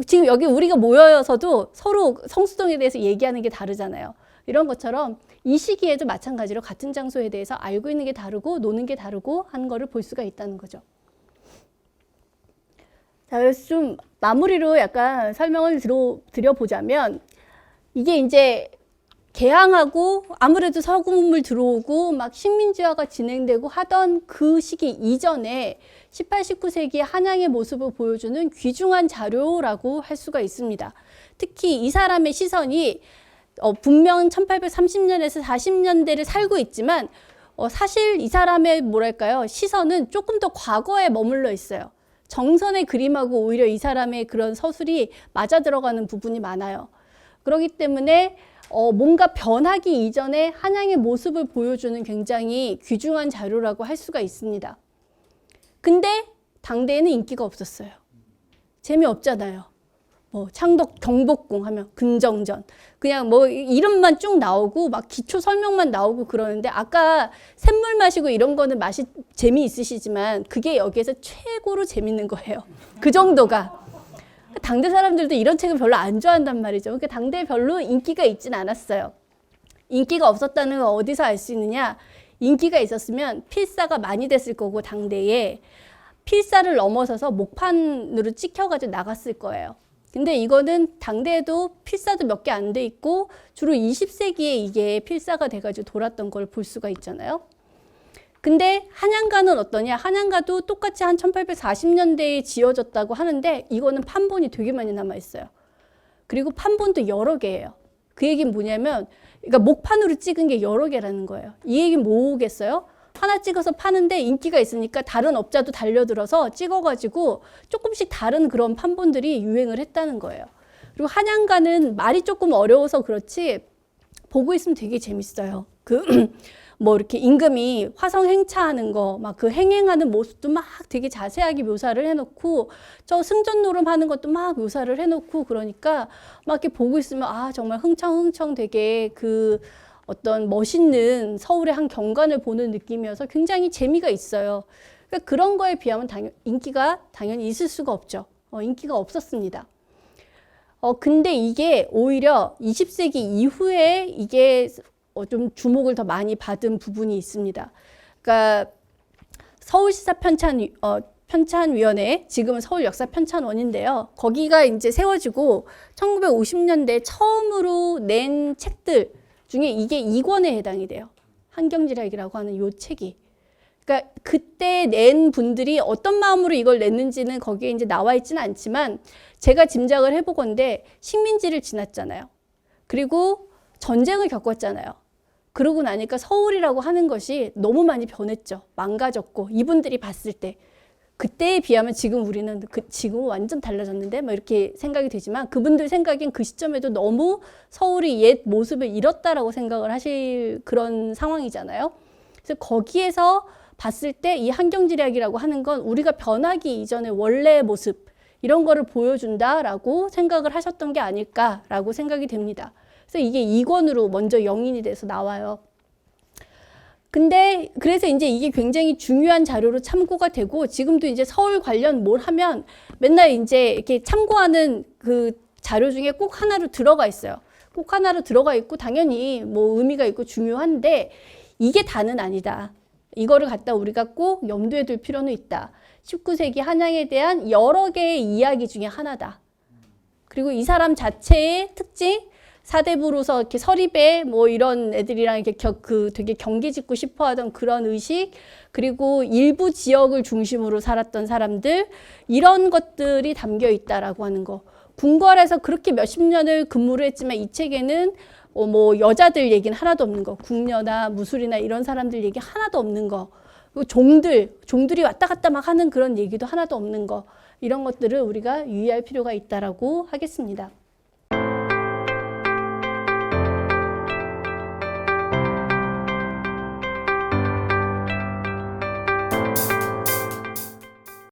지금 여기 우리가 모여서도 서로 성수동에 대해서 얘기하는 게 다르잖아요. 이런 것처럼 이 시기에도 마찬가지로 같은 장소에 대해서 알고 있는 게 다르고 노는 게 다르고 하는 거를 볼 수가 있다는 거죠. 자, 그래서 좀 마무리로 약간 설명을 드려보자면 이게 이제 개항하고 아무래도 서구문물 들어오고 막 식민지화가 진행되고 하던 그 시기 이전에 18, 19세기 한양의 모습을 보여주는 귀중한 자료라고 할 수가 있습니다. 특히 이 사람의 시선이 분명 1830년에서 40년대를 살고 있지만 사실 이 사람의 뭐랄까요 시선은 조금 더 과거에 머물러 있어요. 정선의 그림하고 오히려 이 사람의 그런 서술이 맞아 들어가는 부분이 많아요. 그렇기 때문에 뭔가 변하기 이전에 한양의 모습을 보여주는 굉장히 귀중한 자료라고 할 수가 있습니다. 근데 당대에는 인기가 없었어요. 재미없잖아요. 뭐 창덕 경복궁 하면 근정전 그냥 뭐 이름만 쭉 나오고 막 기초 설명만 나오고 그러는데 아까 샘물 마시고 이런 거는 맛이 재미있으시지만 그게 여기에서 최고로 재밌는 거예요. 그 정도가. 당대 사람들도 이런 책을 별로 안 좋아한단 말이죠. 그러니까 당대에 별로 인기가 있진 않았어요. 인기가 없었다는 건 어디서 알 수 있느냐. 인기가 있었으면 필사가 많이 됐을 거고 당대에 필사를 넘어서서 목판으로 찍혀가지고 나갔을 거예요. 근데 이거는 당대에도 필사도 몇 개 안 돼 있고 주로 20세기에 이게 필사가 돼가지고 돌았던 걸 볼 수가 있잖아요. 근데 한양가는 어떠냐? 한양가도 똑같이 한 1840년대에 지어졌다고 하는데 이거는 판본이 되게 많이 남아 있어요. 그리고 판본도 여러 개예요. 그 얘기는 뭐냐면 그러니까 목판으로 찍은 게 여러 개라는 거예요. 이 얘기는 뭐겠어요? 하나 찍어서 파는데 인기가 있으니까 다른 업자도 달려들어서 찍어가지고 조금씩 다른 그런 판본들이 유행을 했다는 거예요. 그리고 한양가는 말이 조금 어려워서 그렇지 보고 있으면 되게 재밌어요. 뭐 이렇게 임금이 화성 행차하는 거, 막 그 행행하는 모습도 막 되게 자세하게 묘사를 해놓고 저 승전 노름하는 것도 막 묘사를 해놓고 그러니까 막 이렇게 보고 있으면 아 정말 흥청흥청 되게 그 어떤 멋있는 서울의 한 경관을 보는 느낌이어서 굉장히 재미가 있어요. 그러니까 그런 거에 비하면 인기가 당연히 있을 수가 없죠. 인기가 없었습니다. 근데 이게 오히려 20세기 이후에 이게 좀 주목을 더 많이 받은 부분이 있습니다. 그러니까 서울시사 편찬위원회, 지금은 서울역사편찬원인데요. 거기가 이제 세워지고 1950년대 처음으로 낸 책들 중에 이게 2권에 해당이 돼요. 한경지략이라고 하는 요 책이. 그러니까 그때 낸 분들이 어떤 마음으로 이걸 냈는지는 거기에 이제 나와 있지는 않지만 제가 짐작을 해보건대 식민지를 지났잖아요. 그리고 전쟁을 겪었잖아요. 그러고 나니까 서울이라고 하는 것이 너무 많이 변했죠. 망가졌고 이분들이 봤을 때 그때에 비하면 지금 우리는 지금은 완전 달라졌는데 뭐 이렇게 생각이 되지만 그분들 생각엔 그 시점에도 너무 서울이 옛 모습을 잃었다라고 생각을 하실 그런 상황이잖아요. 그래서 거기에서 봤을 때 이 한경지략이라고 하는 건 우리가 변하기 이전의 원래의 모습 이런 거를 보여준다라고 생각을 하셨던 게 아닐까라고 생각이 됩니다. 그래서 이게 2권으로 먼저 영인이 돼서 나와요. 근데 그래서 이제 이게 굉장히 중요한 자료로 참고가 되고 지금도 이제 서울 관련 뭘 하면 맨날 이제 이렇게 참고하는 그 자료 중에 꼭 하나로 들어가 있어요. 꼭 하나로 들어가 있고 당연히 뭐 의미가 있고 중요한데 이게 다는 아니다. 이거를 갖다 우리가 꼭 염두에 둘 필요는 있다. 19세기 한양에 대한 여러 개의 이야기 중에 하나다. 그리고 이 사람 자체의 특징, 사대부로서 이렇게 서립에 뭐 이런 애들이랑 이렇게 되게 경계 짓고 싶어 하던 그런 의식, 그리고 일부 지역을 중심으로 살았던 사람들, 이런 것들이 담겨 있다라고 하는 거. 궁궐에서 그렇게 몇십 년을 근무를 했지만 이 책에는 뭐 여자들 얘기는 하나도 없는 거. 궁녀나 무술이나 이런 사람들 얘기 하나도 없는 거. 그리고 종들이 왔다 갔다 막 하는 그런 얘기도 하나도 없는 거. 이런 것들을 우리가 유의할 필요가 있다라고 하겠습니다.